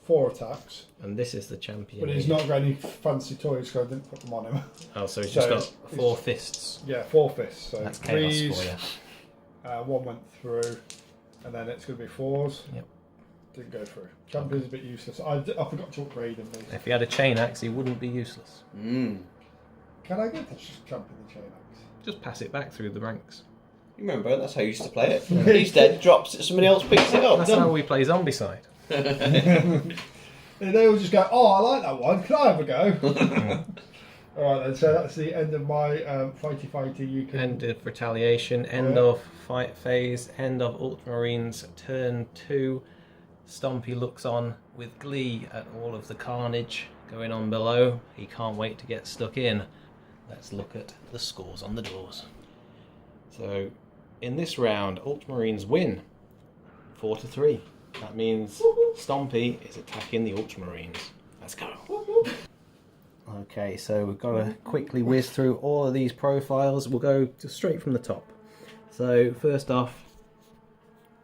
4 attacks, And this is the champion. but he's not got any fancy toys because I didn't put them on him. Oh, so he's So just got he's- 4 fists. Yeah, 4 fists. So That's chaos 3s, for you. 1 went through, and then it's going to be 4s. Yep. Didn't go through. Champion's a bit useless. I forgot to upgrade him. Basically. If he had a chain axe, he wouldn't be useless. Mm. Can I get this champion the chain axe? Just pass it back through the ranks. You remember, that's how you used to play it. He's dead, drops it, somebody else picks it up. That's done. how we play Zombicide. And they all just go, oh, I like that one. Can I have a go? Alright then, so that's the end of my fighty. You can... End of retaliation, end Yeah. of fight phase, end of Ultramarines turn 2. Stompy looks on with glee at all of the carnage going on below. He can't wait to get stuck in. Let's look at the scores on the doors. So, in this round, Ultramarines win 4-3. That means Stompy is attacking the Ultramarines. Let's go. Okay, so we've got to quickly whiz through all of these profiles. We'll go just straight from the top. So first off,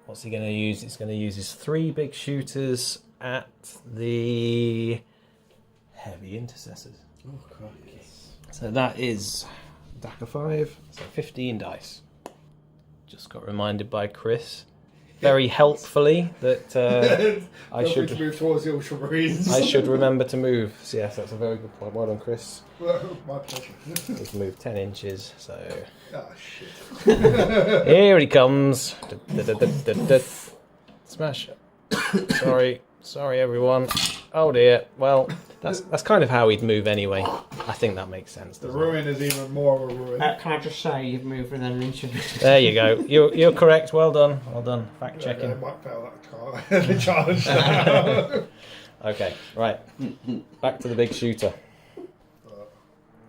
what's he going to use? He's going to use his 3 big shooters at the heavy intercessors. Oh, crikey. So that is DAC of 5, so 15 dice. Just got reminded by Chris, very helpfully, that I Feel free should to move towards the Ultramarines. I should remember to move. So yes, that's a very good point. Well done, Chris. Well, my pleasure. He's moved 10 inches, so Ah, shit. here he comes. Smash. Sorry everyone. Oh dear. Well, that's kind of how he'd move anyway. I think that makes sense. The doesn't it? ruin is even more of a ruin. Can I just say you've moved within an inch of me? There you go. You're correct. Well done. Fact I checking. might fail that the charge now. Okay, right. Back to the big shooter.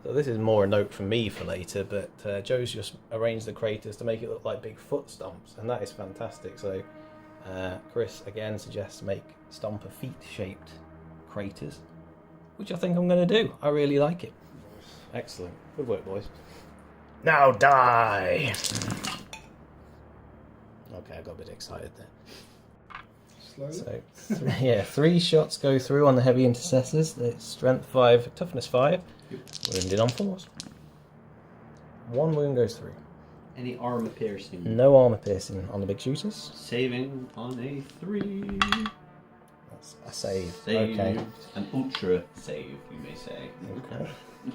So this is more a note from me for later, but Joe's just arranged the craters to make it look like big foot stomps, and that is fantastic. So Chris again suggests make Stompa feet-shaped craters, which I think I'm going to do. I really like it. Excellent. Good work, boys. Now die! Okay, I got a bit excited there. Slowly. So, 3 shots go through on the heavy intercessors. It's strength 5, toughness 5. Wounded on 4s. 1 wound goes through. Any armor piercing? No armor piercing on the big shooters. Saving on a 3. That's a save. Saved. Okay. An ultra save, you may say. Okay.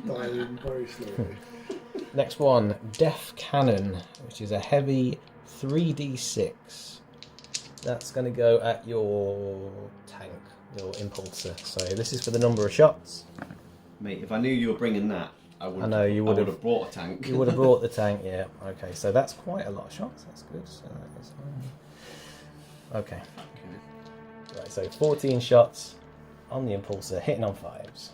Dying very slowly. Next one, Death Cannon, which is a heavy 3d6. That's going to go at your tank, your impulsor. So this is for the number of shots. Mate, if I knew you were bringing that, I would. I know, you would have have- brought a tank. You would have brought the tank, yeah. Okay, so that's quite a lot of shots. That's good. So that is, okay. Right, so 14 shots on the impulsor, hitting on 5s.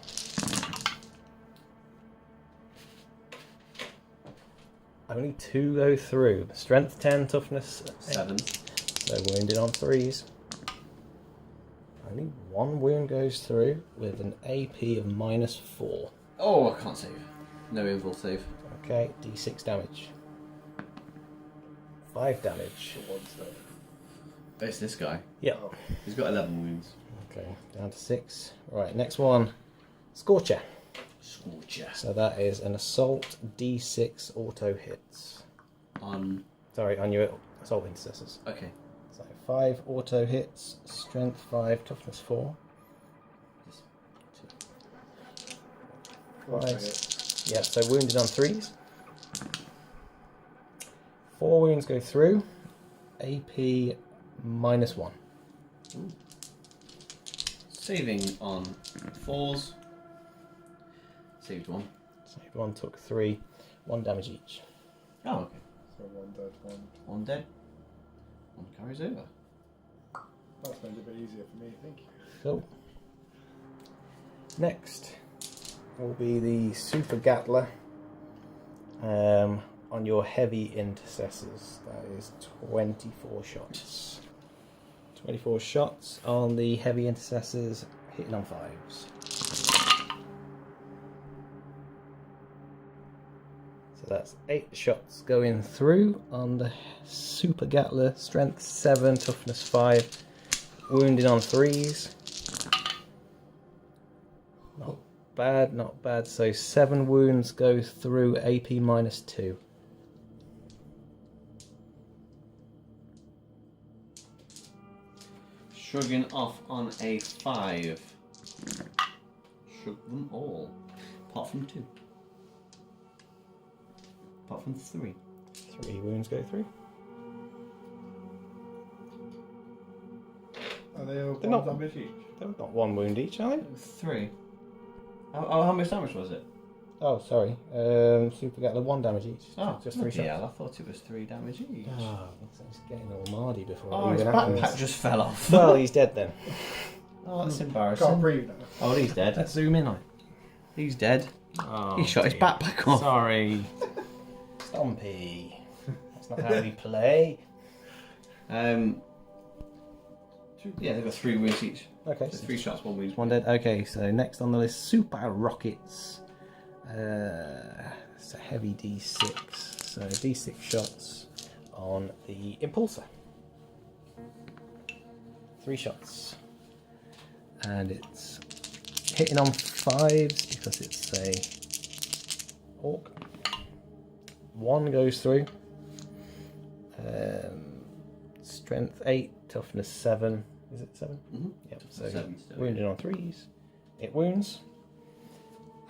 Only 2 go through. Strength 10, toughness 7. So wounded on 3s. Only 1 wound goes through with an AP of -4. Oh, I can't save. No invul save. Okay, d6 damage. 5 damage. There's this guy. Yep. He's got 11 wounds. Okay, down to 6. Right, next one. Scorcher. Scorcher. So that is an assault d6 auto hits. On. Sorry, on your assault intercessors. Okay. So 5 auto hits, strength 5, toughness 4. 5. Yeah, so wounded on 3s. 4 wounds go through. AP -1. Saving on 4s. Saved 1. Saved 1, took 3. 1 damage each. Oh, okay. So 1 dead, 1. 1 dead. 1 carries over. That's made it a bit easier for me, thank you. Cool. Next will be the Super Gatler on your heavy intercessors. That is 24 shots. 24 shots on the heavy intercessors, hitting on 5s. So that's 8 shots going through on the Super Gatler, strength 7, toughness 5, wounding on 3s. Not bad, not bad. So 7 wounds go through, AP -2. Shrugging off on a 5. Shrug them all. Apart from 2. Apart from 3. 3 wounds go through. Are they all They're 1 not- damage each? They're not 1 wound each, are they? 3. How much damage was it? Oh, sorry. Super Gatler, 1 damage each. Just 3 shots. Yeah, I thought it was 3 damage each. Oh, he's getting all mardy before Oh, it his even backpack happens. just fell off. Well, he's dead then. Oh, that's Can't embarrassing. breathe now. Oh, he's dead. Let's zoom in on it. He's dead. Oh, He shot his dear. backpack off. Sorry. Stompy. That's not how we play. Yeah, they've got 3 wounds each. Okay. So 3 shots, 1 wound. 1 dead. Okay, so next on the list, Super Rockets. It's a heavy D6. So D6 shots on the Impulsor. 3 shots. And it's hitting on 5s because it's a orc. 1 goes through. Strength 8, toughness 7. Is it 7? Mm-hmm. Yep. So 7 still. wounded on 3s. It wounds.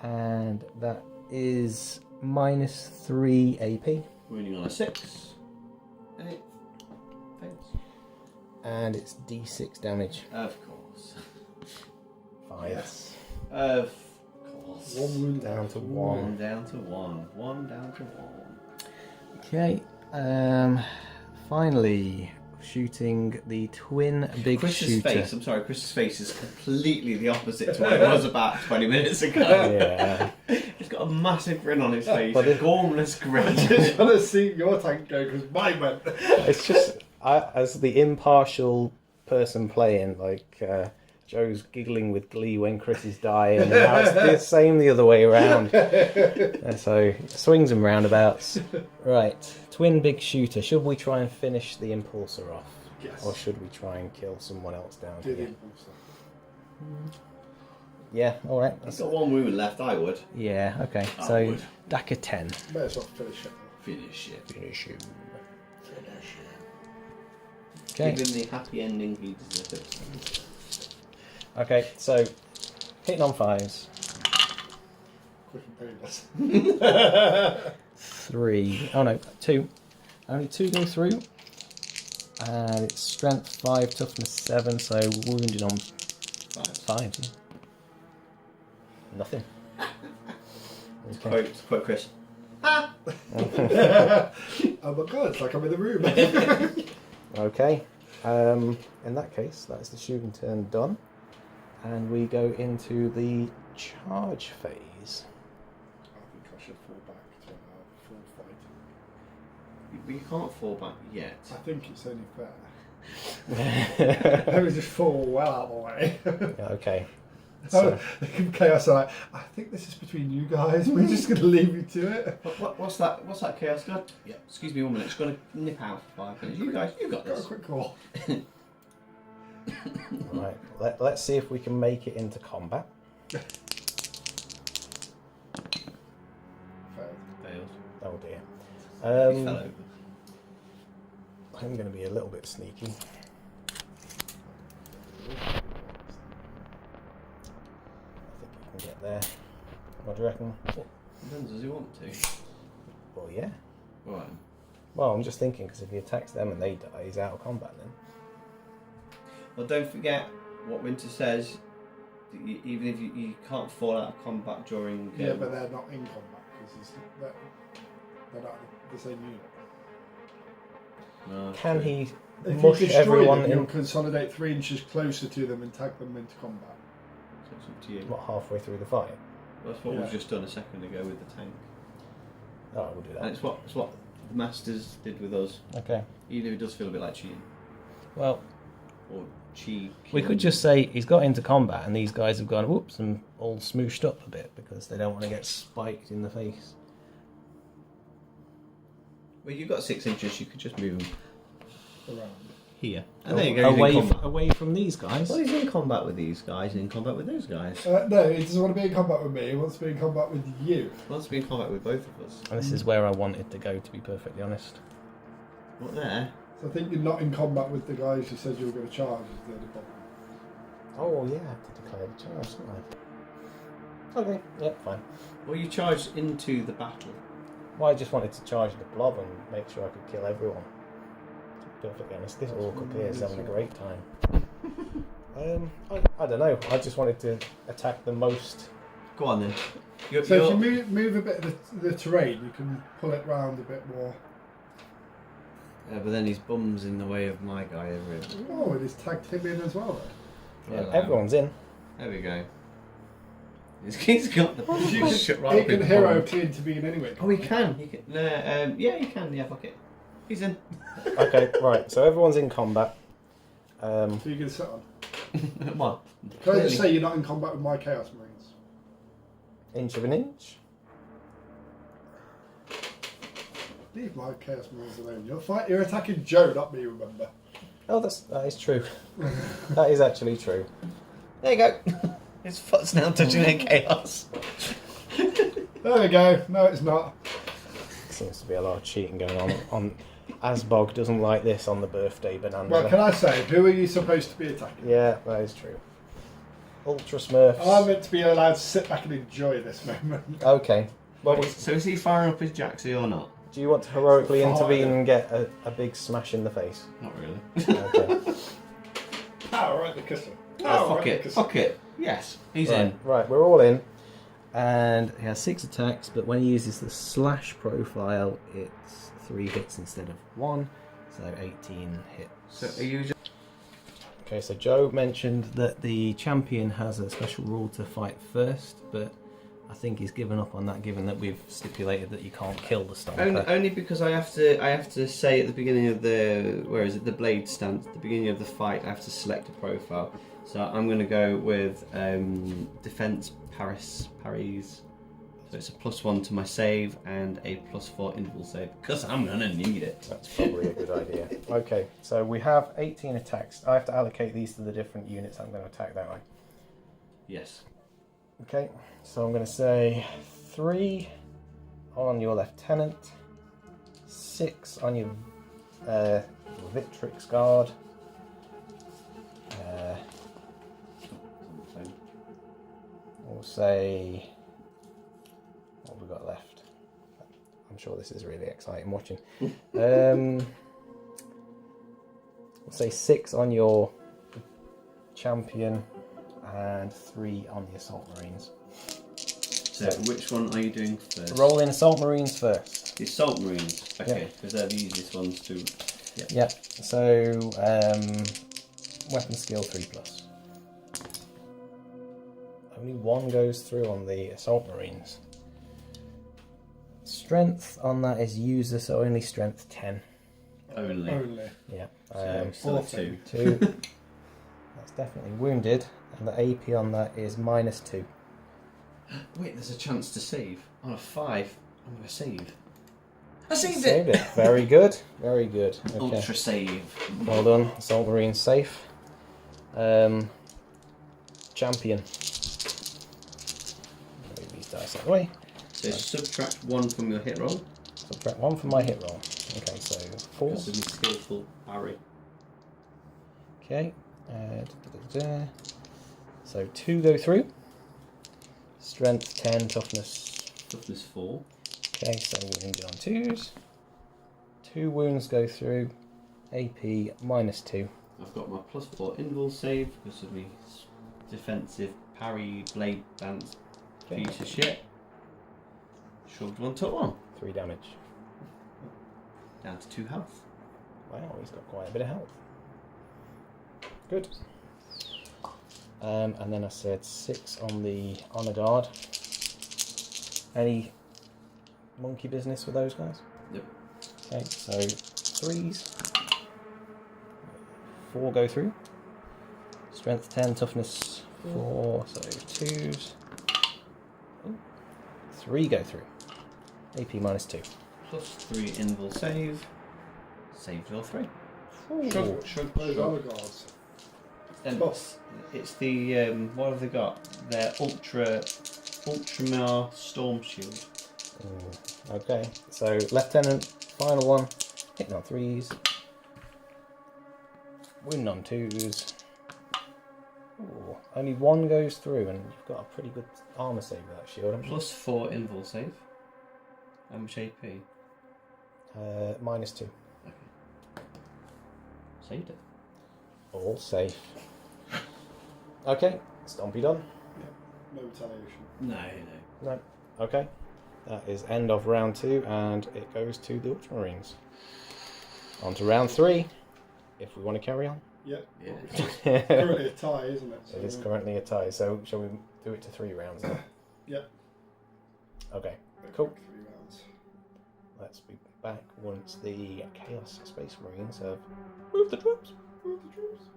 And that is -3 AP. Wounding on a 6. And it fails. And it's D6 damage. Of course. 5. Yes. Of course. 1 wound Down to 1 1. down to 1. 1 down to 1. Okay. Finally, shooting the twin big Chris's shooter. face, I'm sorry, Chris's face is completely the opposite to what it was about 20 minutes ago. Yeah. He's got a massive grin on his face, but a it- gormless grin. I just want to see your tank go because mine went. It's just, as the impartial person playing, like, Joe's giggling with glee when Chris is dying, and now it's the same the other way around. And so, swings and roundabouts. Right, twin big shooter. Should we try and finish the Impulsor off? Yes. Or should we try and kill someone else down Do the here? impulsor. Yeah, alright. He's got 1 wound left, I would. Yeah, okay. I So, would. DACA 10. May as well finish it. Finish it. Finish him. Finish it. Okay. Give him the happy ending he deserves. Okay, so, hitting on 5s. Quick and painless. 3. Oh no, 2. Only 2 go through. And it's strength 5, toughness 7, so wounded on 5. Yeah. Nothing. Okay. Quote Chris. Oh my god, it's like I'm in the room. Okay. In that case, that's the shooting turn done. And we go into the charge phase. I think I should fall back to a full fight. You can't fall back yet. I think it's only fair. Let me just fall well out of the way. Okay. So, So, Chaos are like, I think this is between you guys. We're just going to leave you to it. What's that chaos gun? Yeah, excuse me 1 minute, just gonna nip out for 5 minutes. You guys, you got Got a this. quick call. right, let's see if we can make it into combat. Failed. Failed. Oh dear. He fell over. I'm going to be a little bit sneaky. I think you can get there. What do you reckon? Depends, does he want to? Well, yeah. Right. Well, I'm just thinking because if he attacks them and they die, he's out of combat then. Well, don't forget what Winter says. Even if you can't fall out of combat during... Yeah, but they're not in combat because they're not the same unit. No, Can true. he If mush you destroy everyone them, in? you'll consolidate 3 inches closer to them and tag them into combat. So it's up to you. What, halfway through the fight? That's what Yeah. we've just done a second ago with the tank. Oh, we'll do And that. it's what the Masters did with us. Okay. Even if it does feel a bit like cheating. Well, Or cheat. we could just say he's got into combat and these guys have gone whoops and all smooshed up a bit because they don't want to get spiked in the face. Well, you've got 6 inches, you could just move them Around. here. And there you go, he's in combat. away from these guys. Well, he's in combat with these guys and in combat with those guys. No, he doesn't want to be in combat with me. He wants to be in combat with you. He wants to be in combat with both of us. And this is where I wanted to go, to be perfectly honest. What there? So I think you're not in combat with the guys you said you were going to charge. Is the only problem. Oh yeah, I have to declare the charge, don't I? Okay, yep, fine. Well, you charged into the battle. Well, I just wanted to charge the blob and make sure I could kill everyone. To be perfectly honest, this orc up here is having a great time. I don't know. I just wanted to attack the most. Go on then. So if you move a bit of the terrain, you can pull it round a bit more. But then his bum's in the way of my guy over here. Oh, it is tagged him in as well then. Yeah, everyone's in. There we go. He's got the You can, shut right he up in can the hero bum. to intervene anyway. Oh, he can. He can. Yeah, he can. Yeah, fuck it. He's in. Okay, right. So everyone's in combat. So you can sit on. What? Can I just say you're not in combat with my Chaos Marines? Inch of an inch. Leave my Chaos Marines alone. You're attacking Joe, not me, remember. Oh, that is true. That is actually true. There you go. His foot's now touching in chaos. There we go. No, it's not. Seems to be a lot of cheating going on. Asbog doesn't like this on the Birthday Bonanza. Well, can I say, who are you supposed to be attacking? Yeah, that is true. Ultra Smurfs. I'm meant to be allowed to sit back and enjoy this moment. Okay. Well, So is he firing up his Jaxie or not? do you want to heroically Fire. intervene and get a big smash in the face? Not really. Okay. Power right the cushion. Oh, fuck it. Fuck it. Yes, he's in. Right, we're all in. And he has 6 attacks, but when he uses the slash profile, it's 3 hits instead of 1. So 18 hits. So are you just... Okay, so Joe mentioned that the champion has a special rule to fight first, but I think he's given up on that, given that we've stipulated that you can't kill the Stompa. Only because I have to say at the beginning of the blade stance, at the beginning of the fight, I have to select a profile. So I'm going to go with defense parries. So it's a +1 to my save and a +4 interval save because I'm going to need it. That's probably a good idea. Okay, so we have 18 attacks. I have to allocate these to the different units I'm going to attack that way. Yes. Okay, so I'm going to say 3 on your lieutenant, 6 on your Victrix guard. We'll say, what have we got left? I'm sure this is really exciting watching. We'll say 6 on your champion and 3 on the assault marines. So which one are you doing first? Roll in assault marines first. The assault marines. Okay, Yeah. because they're the easiest ones to. Yeah. So weapon skill 3+. Only 1 goes through on the assault marines. Strength on that is user, so only strength 10. Only. Yeah. So 2. 2. That's definitely wounded, and the AP on that is -2. Wait, there's a chance to save. On a 5, I'm going to save. I saved Saved it. Very good. Very good. Okay. Ultra save. Well done. Assault marine safe. Champion. Move these dice out of the way. So subtract 1 from your hit roll. Subtract 1 from my hit roll. Okay, so 4. Because of your skillful parry. Okay. So 2 go through. Strength 10, toughness. Toughness 4. Okay, so we're going to do on 2s. 2 wounds go through. AP -2. I've got my +4 invul save because of me defensive parry blade dance piece of shit. Shrugged 1, took 1. 3 damage. Down to 2 health. Wow, he's got quite a bit of health. Good. And then I said 6 on the honor guard. Any monkey business with those guys? Yep. Okay, so 3s. 4 go through. Strength 10, toughness 4, so 2s. Ooh. 3 go through. AP -2. +3 invul save. Saved all 3. Shrug those honor guards. It's the what have they got? Their Ultramar Storm Shield. Okay, so Lieutenant, final one. Hitting on 3s. Wounding on 2s. Ooh, only 1 goes through, and you've got a pretty good armor save with that shield. haven't you? +4 invul save. How much AP? -2. Okay. Saved it. All safe. Okay, Stompy done. No retaliation. No. No. Okay. That is end of round 2, and it goes to the Ultramarines. On to round 3, if we want to carry on. Yeah. Yeah. It's currently a tie, isn't it? So, It is currently a tie, so shall we do it to 3 rounds then? Yep. Okay, cool. 3 rounds. Let's be back once the Chaos Space Marines have moved the troops. Move the troops.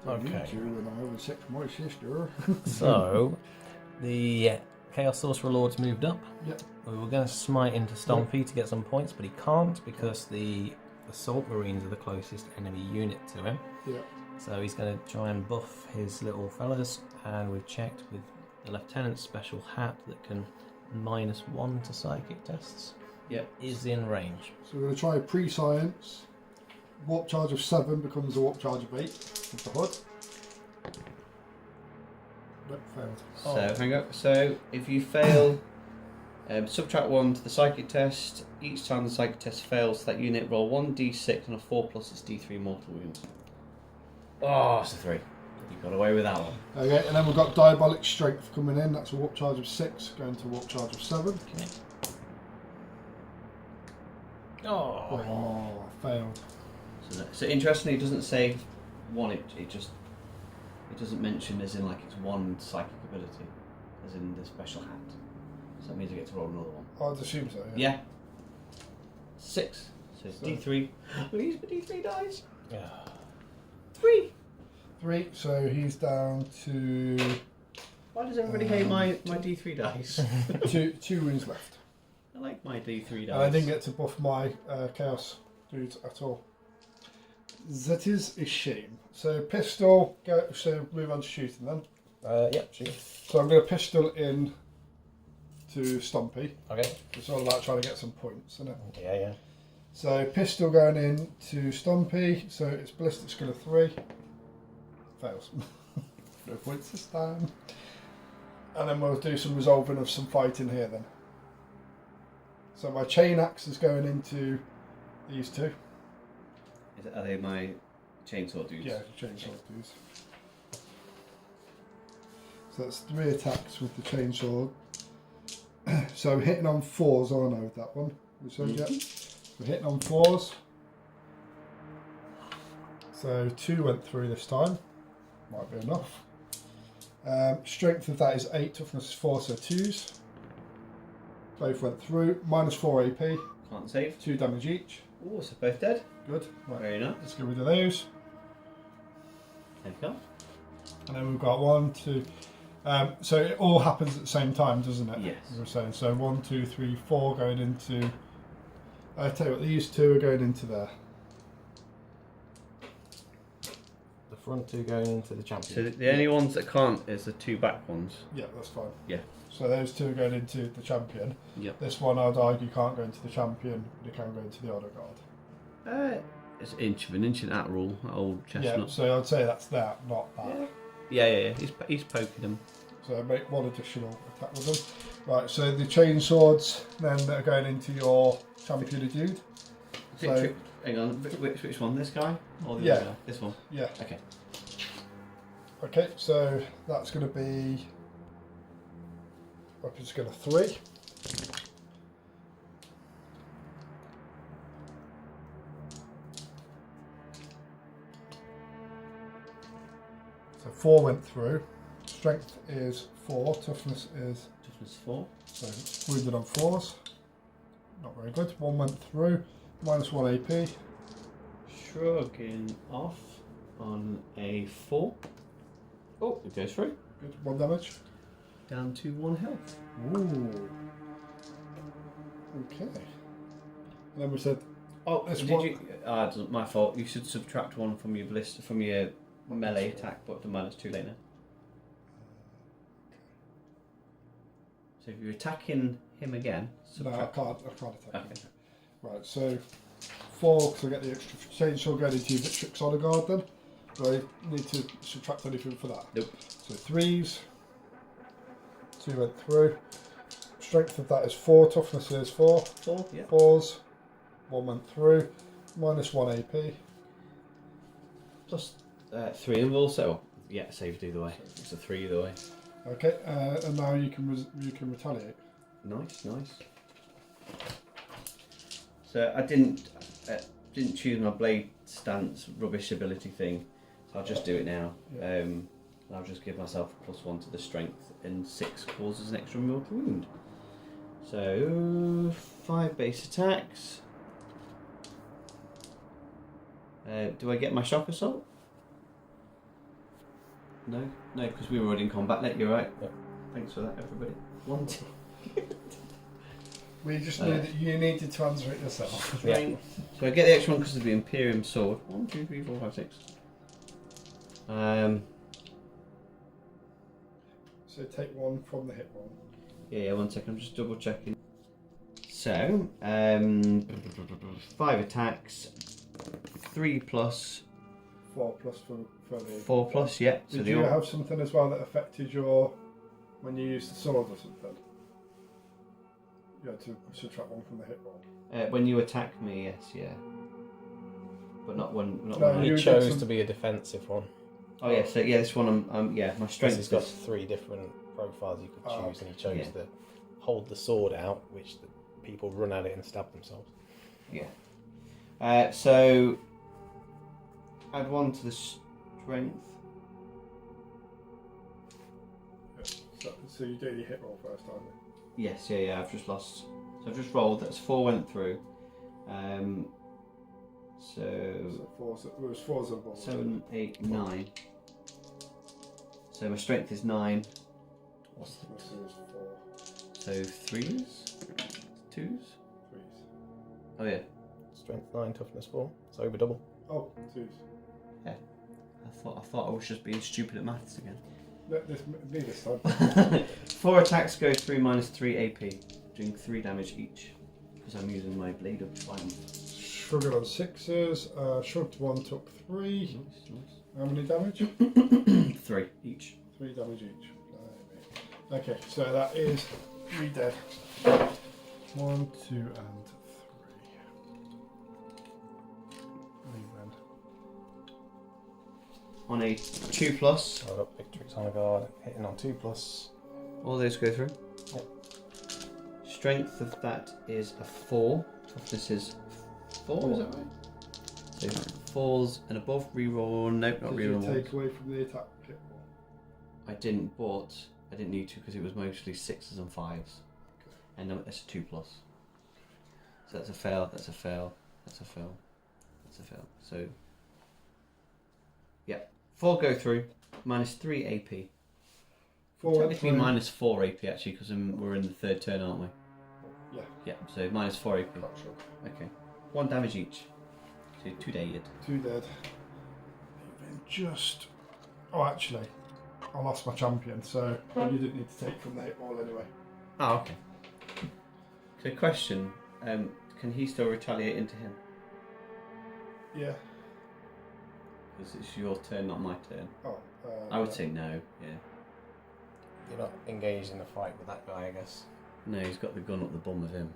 Okay. And I would sex my sister. So, the Chaos Sorcerer Lord's moved up. Yep. We were going to smite into Stompy to get some points, but he can't because the Assault Marines are the closest enemy unit to him. Yeah. So he's going to try and buff his little fellas, and we've checked with the Lieutenant's special hat that can -1 to psychic tests. Yep. Is in range. So we're going to try pre-science. Warp charge of 7 becomes a warp charge of 8 with the hood. Nope, failed. So hang up. So if you fail, subtract 1 to the psychic test. Each time the psychic test fails, that unit roll 1d6 and a 4 plus its d3 mortal wounds. Oh, it's a 3. You got away with that one. Okay, and then we've got Diabolic Strength coming in. That's a warp charge of 6 going to warp charge of 7. Okay. Oh. Oh, failed. So interestingly, it doesn't say 1. It doesn't mention as in like it's 1 psychic ability, as in the special hat. So that means I get to roll another one. I'd assume so. Yeah. 6. So it's d3. I'll use my d3 dice. Yeah. 3. 3. So he's down to Why does everybody hate my d3 dice? 2 wounds left. I like my d3 dice. And I didn't get to buff my Chaos dudes at all. That is a shame. So pistol, go. So move on to shooting then. Yeah, shoot. So I'm going to pistol in to Stompy. Okay. It's all about trying to get some points, isn't it? Yeah, yeah. So pistol going in to Stompy. So it's ballistic skill of 3. Fails. No points this time. And then we'll do some resolving of some fighting here then. So my chain axe is going into these 2. Are they my chainsaw dudes? Yeah, chainsaw dudes. So that's 3 attacks with the chainsaw. So I'm hitting on 4s, aren't I, with that one? We said, yeah. We're hitting on 4s. So 2 went through this time. Might be enough. Strength of that is 8, toughness is 4, so 2s. Both went through. -4 AP. Can't save. 2 damage each. Oh, so both dead. Good. Right. Very nice. Let's get rid of those. There you go. And then we've got 1, 2. So it all happens at the same time, doesn't it? Yes. We were saying. So 1, 2, 3, 4 going into. I tell you what, these 2 are going into there. The front 2 going into the champion. So the only ones that can't is the 2 back ones. Yeah, that's fine. Yeah. So those 2 are going into the champion. Yep. This one, I'd argue, can't go into the champion, but it can go into the honor guard. It's an inch in that rule, that old Yeah, chestnut. so I'd say that's that, not that. Yeah. He's poking them. So make 1 additional attack with them. Right, so the chain swords then that are going into your champion dude. So, hang on, which one? This guy? Or the Yeah. other guy? This one? yeah. Okay. Okay, so that's going to be. Weapon's going to 3. So 4 went through. Strength is 4. Toughness is. Toughness 4. So wounded on 4s. Not very good. 1 went through. -1 AP. Shrugging off on a 4. Oh, it goes through. Good. 1 damage. Down to 1 health. Ooh. Okay. And then we said. Oh, There's did one- you? It's not my fault. You should subtract 1 from your ballista, from your melee attack, but the minus 2 later. So if you're attacking him again, No, I subtract. can't attack Okay. him. Right, so 4, because I get the extra chainsaw going into your Victrix Honor Guard then. Do I need to subtract anything for that? Nope. So 3s. 2 went through. Strength of that is 4, toughness is 4. 4, yeah. 4s. 1 went through. -1 AP. Plus 3, and also, yeah, saved either way. It's a 3 either way. Okay, and now you can retaliate. Nice. So I didn't choose my blade stance rubbish ability thing, so I'll just do it now. Yeah. I'll just give myself +1 to the strength, and 6 causes an extra mortal wound. So 5 base attacks. Do I get my shock assault? No, because we were already in combat. Net, you're right. Yep. Thanks for that, everybody. 1, 2. We just knew that you needed to answer it yourself. Right. So I get the extra one because of the Imperium sword. 1, 2, 3, 4, 5, 6. So take 1 from the hit roll. Yeah, 1 second. I'm just double checking. So 5 attacks, 3 plus, 4 plus for the. 4 plus. Yeah. So Did the you have something as well that affected your when you used the sword or something? You had to subtract 1 from the hit roll. when you attack me, yes, yeah. But not when. Not No, when you It did chose some- to be a defensive one. Oh yeah. So yeah, this one. Yeah, my Because strength it's got is. 3 different profiles you could Oh, choose, and he chose yeah. to hold the sword out, which the people run at it and stab themselves. Yeah. So add 1 to the strength. So you do the hit roll first, aren't you? Yes, yeah. I've just lost. So I've just rolled. That's 4 went through. So So 4, so it was 4s and 1. 7, 8, 9. So my strength is 9. What's the, This is 4. so 3s, 2s. 3s. Oh yeah. Strength 9, toughness 4. It's over double. Oh, 2s. I thought I was just being stupid at maths again. Me this time. 4 attacks go through -3 AP, doing 3 damage each because I'm using my blade of triumph. Shrugged on 6s. Shrugged 1, took 3. Nice. How many damage? 3 each. 3 damage each. Okay, so that is 3 dead. 1, 2, and 3. Leave then. On a 2 plus, I've got Victrix Honor Guard, hitting on 2 plus. all those go through. Yep. Strength of that is a 4. Toughness is 4, is that right? So 4s and above, reroll. Nope, not Did you reroll. take away from the attack hit roll? I didn't, but I didn't need to because it was mostly 6s and 5s. And that's a 2 plus. So that's a fail, that's a fail, that's a fail, that's a fail. So, yeah. 4 go through, -3 AP. 4 went Technically through. -4 AP actually because we're in the 3rd turn, aren't we? Yeah. Yeah, so -4 AP. Cock shrug. Okay. 1 damage each. So 2 dead. 2 dead. Even just. Oh, actually, I lost my champion, so you didn't need to take from the hit roll anyway. Oh, okay. So question, can he still retaliate into him? Yeah. Because it's your turn, not my turn. Oh. I would say no, yeah. You're not engaged in a fight with that guy, I guess. No, he's got the gun up the bum of him.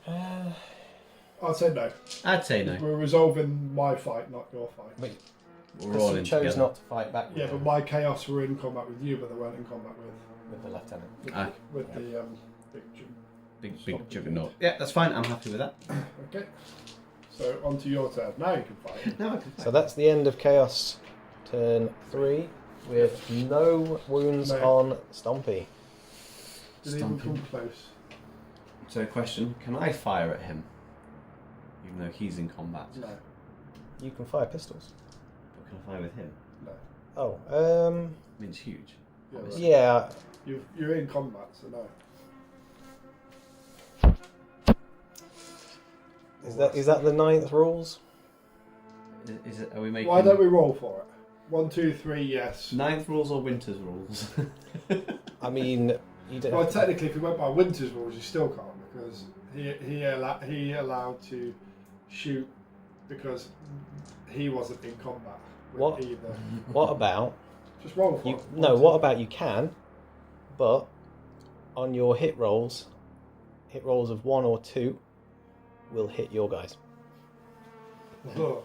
I'd say no. I'd say no. We're resolving my fight, not your fight. But We're all you in chose together. not to fight back with Yeah, but him, my chaos were in combat with you, but they weren't in combat with the lieutenant. with Yeah. the Big juggernaut. Yeah, that's fine. I'm happy with that. Okay. So on to your turn. Now you can fight. Now I can So that's the end of Chaos turn 3 with no wounds No. on Stompy. Didn't even come close. So, question: can I fire at him, even though he's in combat? No. You can fire pistols. But can I fire with him? No. Oh, I mean, it's huge. Yeah, obviously. yeah. You're in combat, so no. Is that the 9th rules? Is it? Are we making? Why don't we roll for it? 1, 2, 3, yes. 9th rules or Winter's rules? I mean, you don't. Well, have to- technically, if you went by Winter's rules, you still can't because he allowed to shoot because he wasn't in combat with What? either. What about Just roll for you? it. No. 1, 2. What about you can, but on your hit rolls of 1 or 2 will hit your guys. Oh.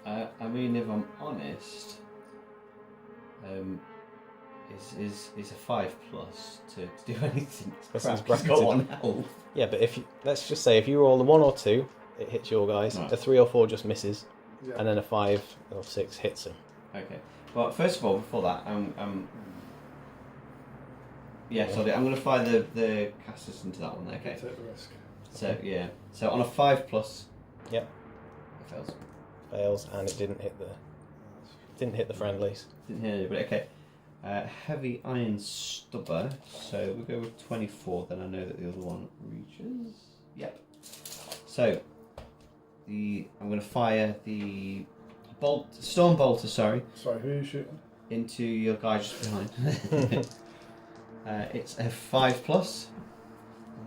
I mean, if I'm honest, is a 5+ to do anything? This Crap, is he's bracketed. got 1 health. Yeah, but if you, let's just say if you roll a 1 or 2, it hits your guys. Right. A 3 or 4 just misses, Yeah. and then a 5 or 6 hits them. Okay. Well, first of all, before that, yeah. So I'm going to fire the casters into that one. Okay. Take the risk. So yeah. So on a 5+. Yep. It fails. Fails, and it didn't hit the friendlies. Didn't hear anybody. Okay. Heavy iron stubber. So we'll go with 24. Then I know that the other one reaches. Yep. So I'm going to fire the storm bolter. Sorry. Sorry, who are you shooting? Into your guy just behind. It's a 5+.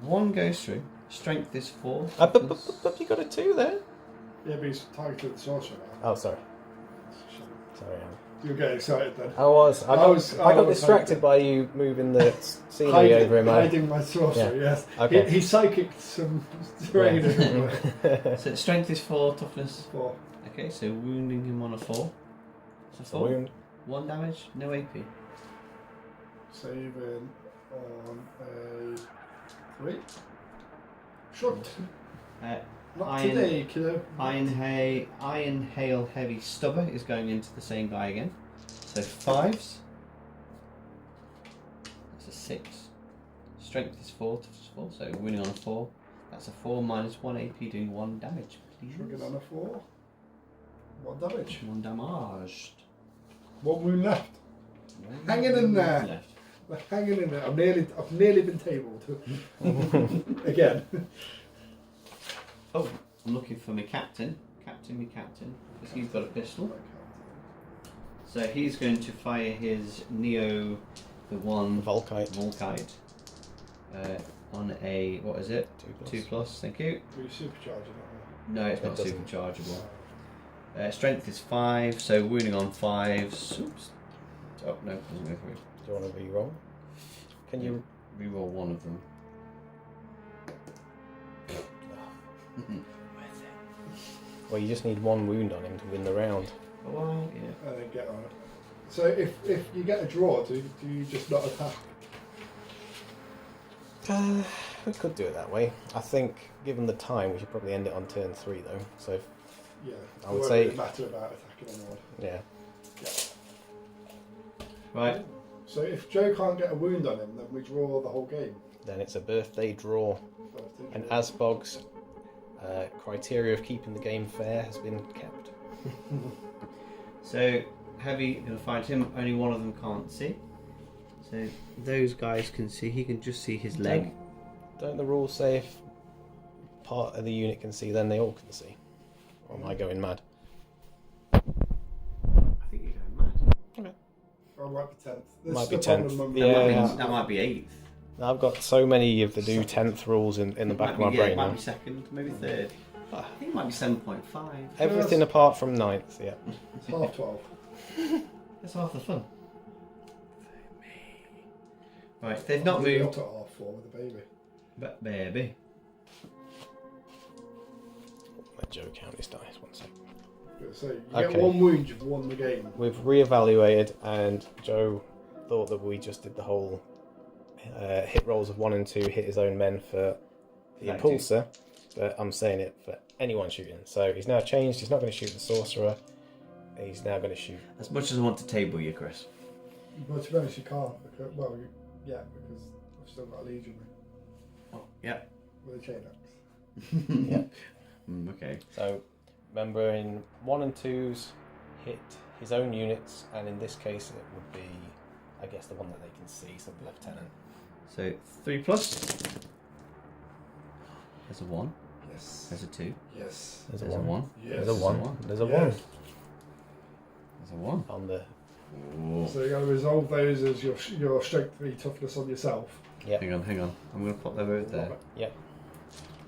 1 goes through. Strength is 4. But you got a 2 there. Yeah, but he's targeted the sorcerer now. Oh, sorry. Sorry, Anne. You'll get excited then. I got was distracted by you moving the scenery over him. Hiding my sorcerer, Yeah. yes. Okay. He psychicked some terrain Yeah. everywhere. So strength is 4, toughness. 4. Okay, so wounding him on a 4. So It's a 4. wound. 1 damage, no AP. Saving on a 3. Shot. Not Iron- today, kiddo. Iron Hail Heavy Stubber is going into the same guy again. So 5s. That's a 6. Strength is 4, toughness is 4, so wounding on a 4. That's a 4 minus 1 AP doing 1 damage, please. Shrugging on a 4. 1 damage. 1 damaged. 1 wound left. One Hanging in there. wound left. We're hanging in there. I've nearly been tabled. Again. Oh, I'm looking for my captain. Me captain. Because he's got a pistol. So he's going to fire his Neo, the one Volkite. Volkite, on a, what is it? 2+, thank you. Were you supercharging it? No, it's It not doesn't. superchargeable. Strength is 5, so wounding on 5s. Oops. Oh, no, doesn't go through. Do you want to re-roll? Can you? Reroll one of them. Well, you just need 1 wound on him to win the round. Well, yeah. And then get on it. So if you get a draw, do you just not attack? We could do it that way. I think, given the time, we should probably end it on turn 3 though. So, Yeah. I would it won't say- really matter about attacking anyone. yeah. Right. So if Joe can't get a wound on him, then we draw the whole game. Then it's a birthday draw. And Asbog's criteria of keeping the game fair has been kept. So, Heavy, you'll find him, only one of them can't see. So, those guys can see, he can just see his leg. Don't the rules say if part of the unit can see, then they all can see? Or am I going mad? I think you're going mad. Okay. I might be 10th. This Might is be the 10th. problem I'm- Yeah. That might be 8th. I've got so many of the do 10th rules in the back of my brain Might now. be 2nd, maybe 3rd. I think it might be 7.5. Everything apart from 9th, yeah. It's half 12. That's half the fun. Right, they've not Maybe moved. up at R4 with a baby. But baby. Let Joe count his dice. 1 second. So you Okay. get 1 wound, you've won the game. We've reevaluated, and Joe thought that we just did the whole hit rolls of 1 and 2, hit his own men for the Thank impulsor, but I'm saying it for anyone shooting. So he's now changed. He's not going to shoot the sorcerer. He's now going to shoot. As much as I want to table you, Chris. But to be honest, you can't. Because, well, yeah, because I've still got a legionary Oh, yeah. with a chain axe. Yeah. Okay. So remember, in 1 and 2s, hit his own units, and in this case, it would be, I guess, the one that they can see, so the lieutenant. So 3 plus. There's a 1. Yes. There's a 2. Yes. There's There's a a 1. 1. Yes. There's a 1. There's a 1 Yes. There's a 1. on the. Oh. So you're going to resolve those as your strength 3 toughness on yourself. Yeah. Hang on. I'm going to put them over there. Yeah.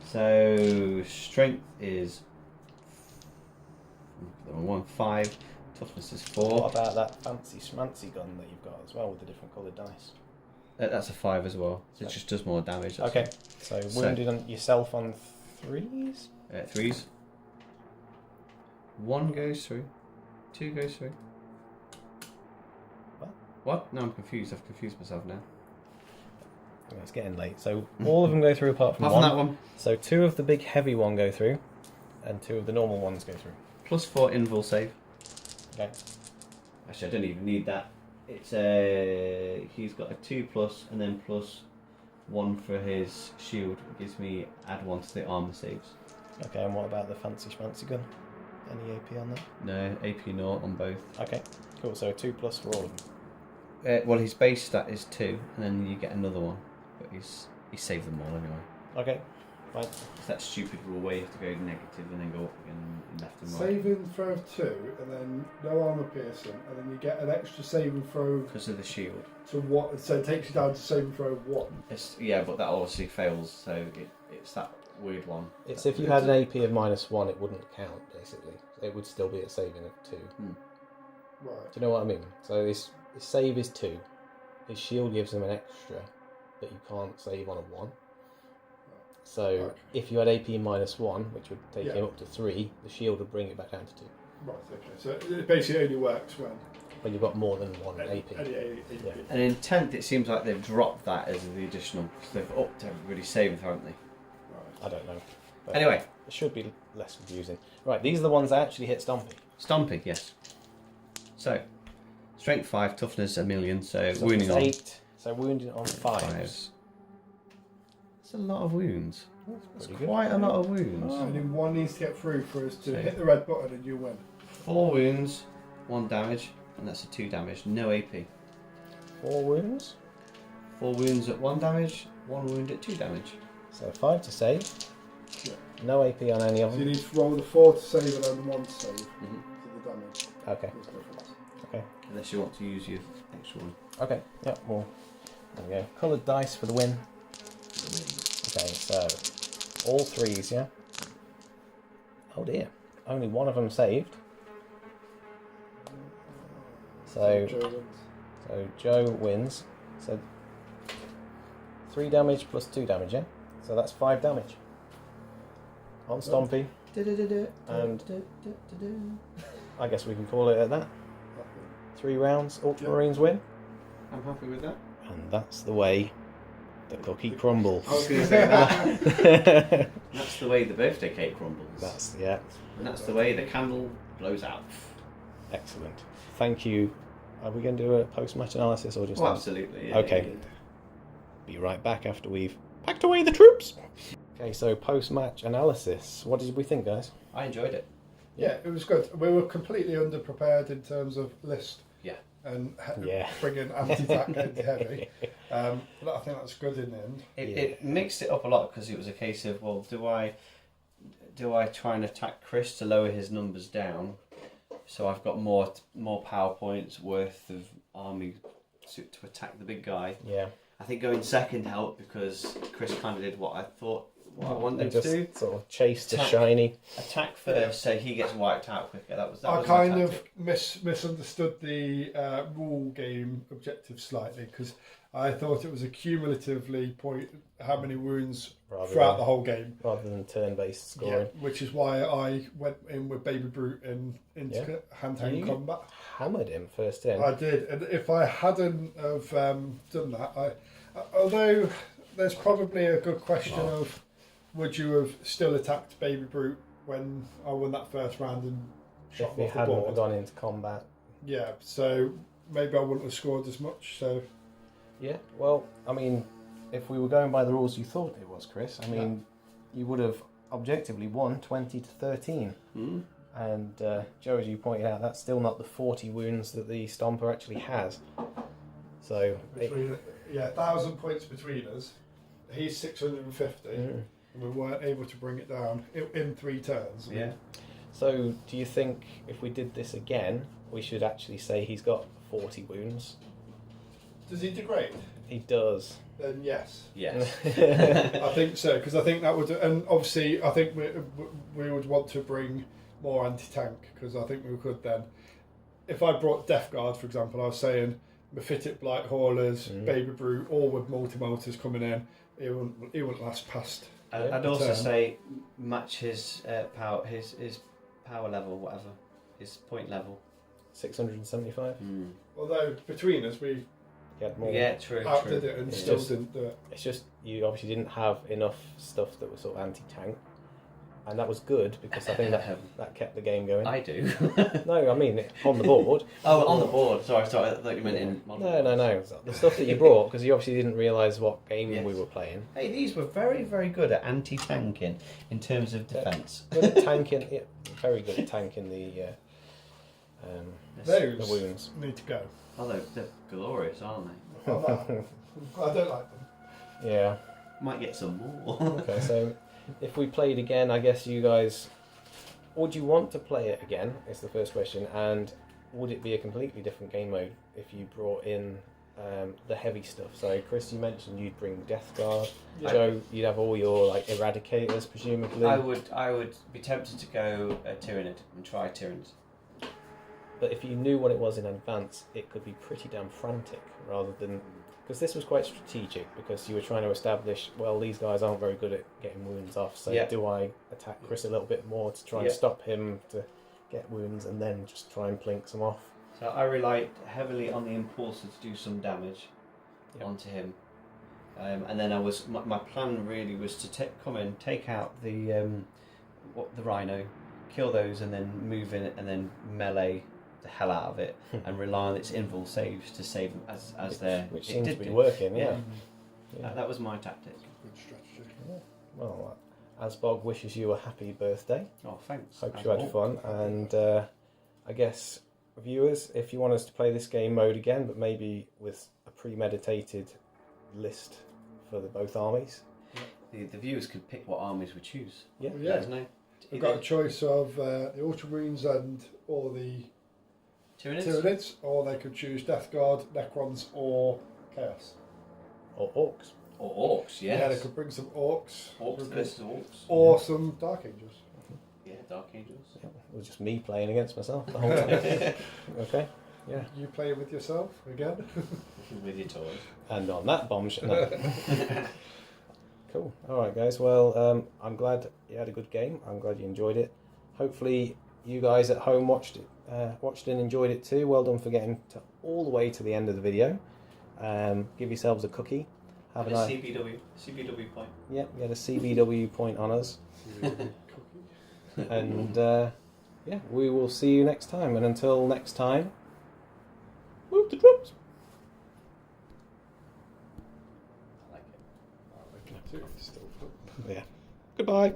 So strength is 1, 5. Toughness is 4. What about that fancy schmancy gun that you've got as well with the different coloured dice? That's a 5 as well. So it just does more damage. that's Okay. all. So wounded on yourself on 3s. 3s. 1 goes through. 2 goes through. What? What? No, I'm confused. I've confused myself now. Oh, it's getting late. So all of them go through apart from Apart from one. that one. So 2 of the big heavy one go through, and 2 of the normal ones go through. Plus 4 invul save. Okay. Actually, I don't even need that. It's he's got a 2 plus and then plus 1 for his shield. It gives me add 1 to the armor saves. Okay. And what about the fancy schmancy gun? Any AP on that? No, AP 0 on both. Okay. Cool. So 2 plus for all of them. Well, his base stat is 2, and then you get another one. But he saved them all anyway. Okay. Fine. It's that stupid rule where you have to go negative and then go up again and left and right. Saving throw of 2, and then no armor piercing, and then you get an extra saving throw Because of the shield. to what? So it takes you down to saving throw of 1. Yeah, but that obviously fails, so it's that weird one. It's if you had an AP of -1, it wouldn't count. Basically, it would still be a saving of 2. Right. Do you know what I mean? So his save is 2. His shield gives him an extra that you can't save on a 1. So Okay. if you had AP -1, which would take Yeah. him up to 3, the shield would bring it back down to 2. Right. Okay. So it basically only works when But you've got more than 1 AP. any AP. Yeah. And in 10th, it seems like they've dropped that as the additional, because they've upped everybody's saving, haven't they? Right. I don't know. But Anyway, it should be less confusing. Right, these are the ones that actually hit Stompy. Stomping, yes. So, strength 5, toughness 1,000,000, so So wounding it's on 8. So wounding on 5. 5s. That's a lot of wounds. That's Pretty good. quite a lot of wounds. And then 1 needs to get through for us to So- hit the red button and you win. 4 wounds, 1 damage, and that's a 2 damage, no AP. 4 wounds. 4 wounds at 1 damage, 1 wound at 2 damage. So 5 to save. Yeah. No AP on any of So you them. need to roll the 4 to save and then 1 to save Mhm. for the damage. Okay. There's a difference. Okay. Unless you want to use your extra one. Okay. Yeah. Well, there we go. Coloured dice for the win. Okay. So all 3s. Yeah. Oh dear. Only one of them saved. So Joe wins. Joe wins. So 3 damage plus 2 damage. Yeah. So that's 5 damage on Stompy. And I guess we can call it at that. 3 rounds. Ultramarines win. I'm happy with that. And that's the way the cookie crumbles. I was going to say that. That's the way the birthday cake crumbles. That's, yeah, And that's the way the candle blows out. excellent. Thank you. Are we going to do a post-match analysis or just... Oh, absolutely. Yeah, Okay. yeah. Be right back after we've packed away the troops. Okay, so post-match analysis. What did we think, guys? I enjoyed it. Yeah, it was good. We were completely underprepared in terms of list. Yeah. And Yeah. bringing anti-tack and heavy. But I think that's good in the end. It mixed it up a lot because it was a case of, well, do I try and attack Chris to lower his numbers down, so I've got more PowerPoints worth of army to attack the big guy. Yeah. I think going second helped because Chris kind of did what I wanted Just to do. sort of chase the Attack. shiny. Attack first, so he gets wiped out quicker. That was I my kind of tactic. misunderstood the rule game objective slightly because I thought it was a cumulatively point how many wounds Rather throughout than- the whole game. rather than turn-based scoring. Which is why I went in with Baby Brute into Yeah. hand-to-hand You- combat. Hammered him first in. I did, and if I hadn't have done that, although there's probably a good question of would you have still attacked Baby Brute when I won that first round and shot If him he off the hadn't board? gone into combat. Yeah, so maybe I wouldn't have scored as much. So Yeah, well, I mean, if we were going by the rules you thought it was, Chris, I mean, you would have objectively won 20 to 13. Mm. And Joe, as you pointed out, that's still not the 40 wounds that the Stomper actually has. So, between 1,000 points between us. He's 650, and we weren't able to bring it down in 3 turns. Yeah. so do you think if we did this again, we should actually say he's got 40 wounds? Does he degrade? He does. Then yes. Yes. I think so, because I think that would, and obviously I think we would want to bring more anti-tank, because I think we could then, if I brought Death Guard, for example, I was saying Mephitic Blight Haulers, Baby Brute, all with multi-motors coming in, he wouldn't last past. I'd the also turn. say match his power, his power level, whatever, his point level. 675? Although between us we He had more. Yeah, true. outdid true. it and It's still just- didn't do it. It's just you obviously didn't have enough stuff that was sort of anti-tank. And that was good because I think that kept the game going. I do. No, I mean on the board. Oh, on the board. Sorry, I thought you meant in. No. The stuff that you brought, because you obviously didn't realise what game Yes. we were playing. Hey, these were very, very good at anti-tanking in terms of defence. Good at tanking, yeah, very good at tanking the Those wounds. need to go. Oh, they're glorious, aren't they? I'm not- I don't like them. Yeah. Might get some more. Okay, so if we played again, I guess you guys, would you want to play it again? Is the first question, and would it be a completely different game mode if you brought in the heavy stuff? So, Chris, you mentioned you'd bring Death Guard. Yeah. Joe, you'd have all your like Eradicators, presumably. I would be tempted to go Tyrannid and try Tyranids. But if you knew what it was in advance, it could be pretty damn frantic rather than. Because this was quite strategic because you were trying to establish, well, these guys aren't very good at getting wounds off, so Yeah. do I attack Chris a little bit more to try and Yeah. stop him to get wounds and then just try and plink some off? So I relied heavily on the Impulsor to do some damage Yeah. onto him. And then my plan really was to come in, take out the Rhino, kill those, and then move in and then melee the hell out of it and rely on its invul saves to save them as their. Which it seems to did be do. working, yeah. Yeah. That was my tactic. Good strategy. Well, Asbog wishes you a happy birthday. Oh, thanks. Hope you had fun, and I guess viewers, if you want us to play this game mode again, but maybe with a premeditated list for both armies. The viewers could pick what armies we choose. Yeah. Well, yeah. Let us know. We've got a choice of the Ultramarines and or the Tyranids? Tyranids, or they could choose Death Guard, Necrons, or Chaos. Or Orcs. Or Orcs, yes. Yeah, they could bring some Orcs. Orcs Bring- versus Orcs. Or some Dark Angels. Yeah, Dark Angels. Yeah, it was just me playing against myself the whole time. Okay. Yeah. You play with yourself again. With your toys. And on that bombshell. No. Cool. All right, guys. Well, I'm glad you had a good game. I'm glad you enjoyed it. Hopefully, you guys at home watched and enjoyed it too. Well done for getting all the way to the end of the video. Give yourselves a cookie. Have a nice. CBW point. Yeah, we had a CBW point on us. And yeah, we will see you next time. And until next time, move the troops. I like it. Still fun. Yeah. Goodbye.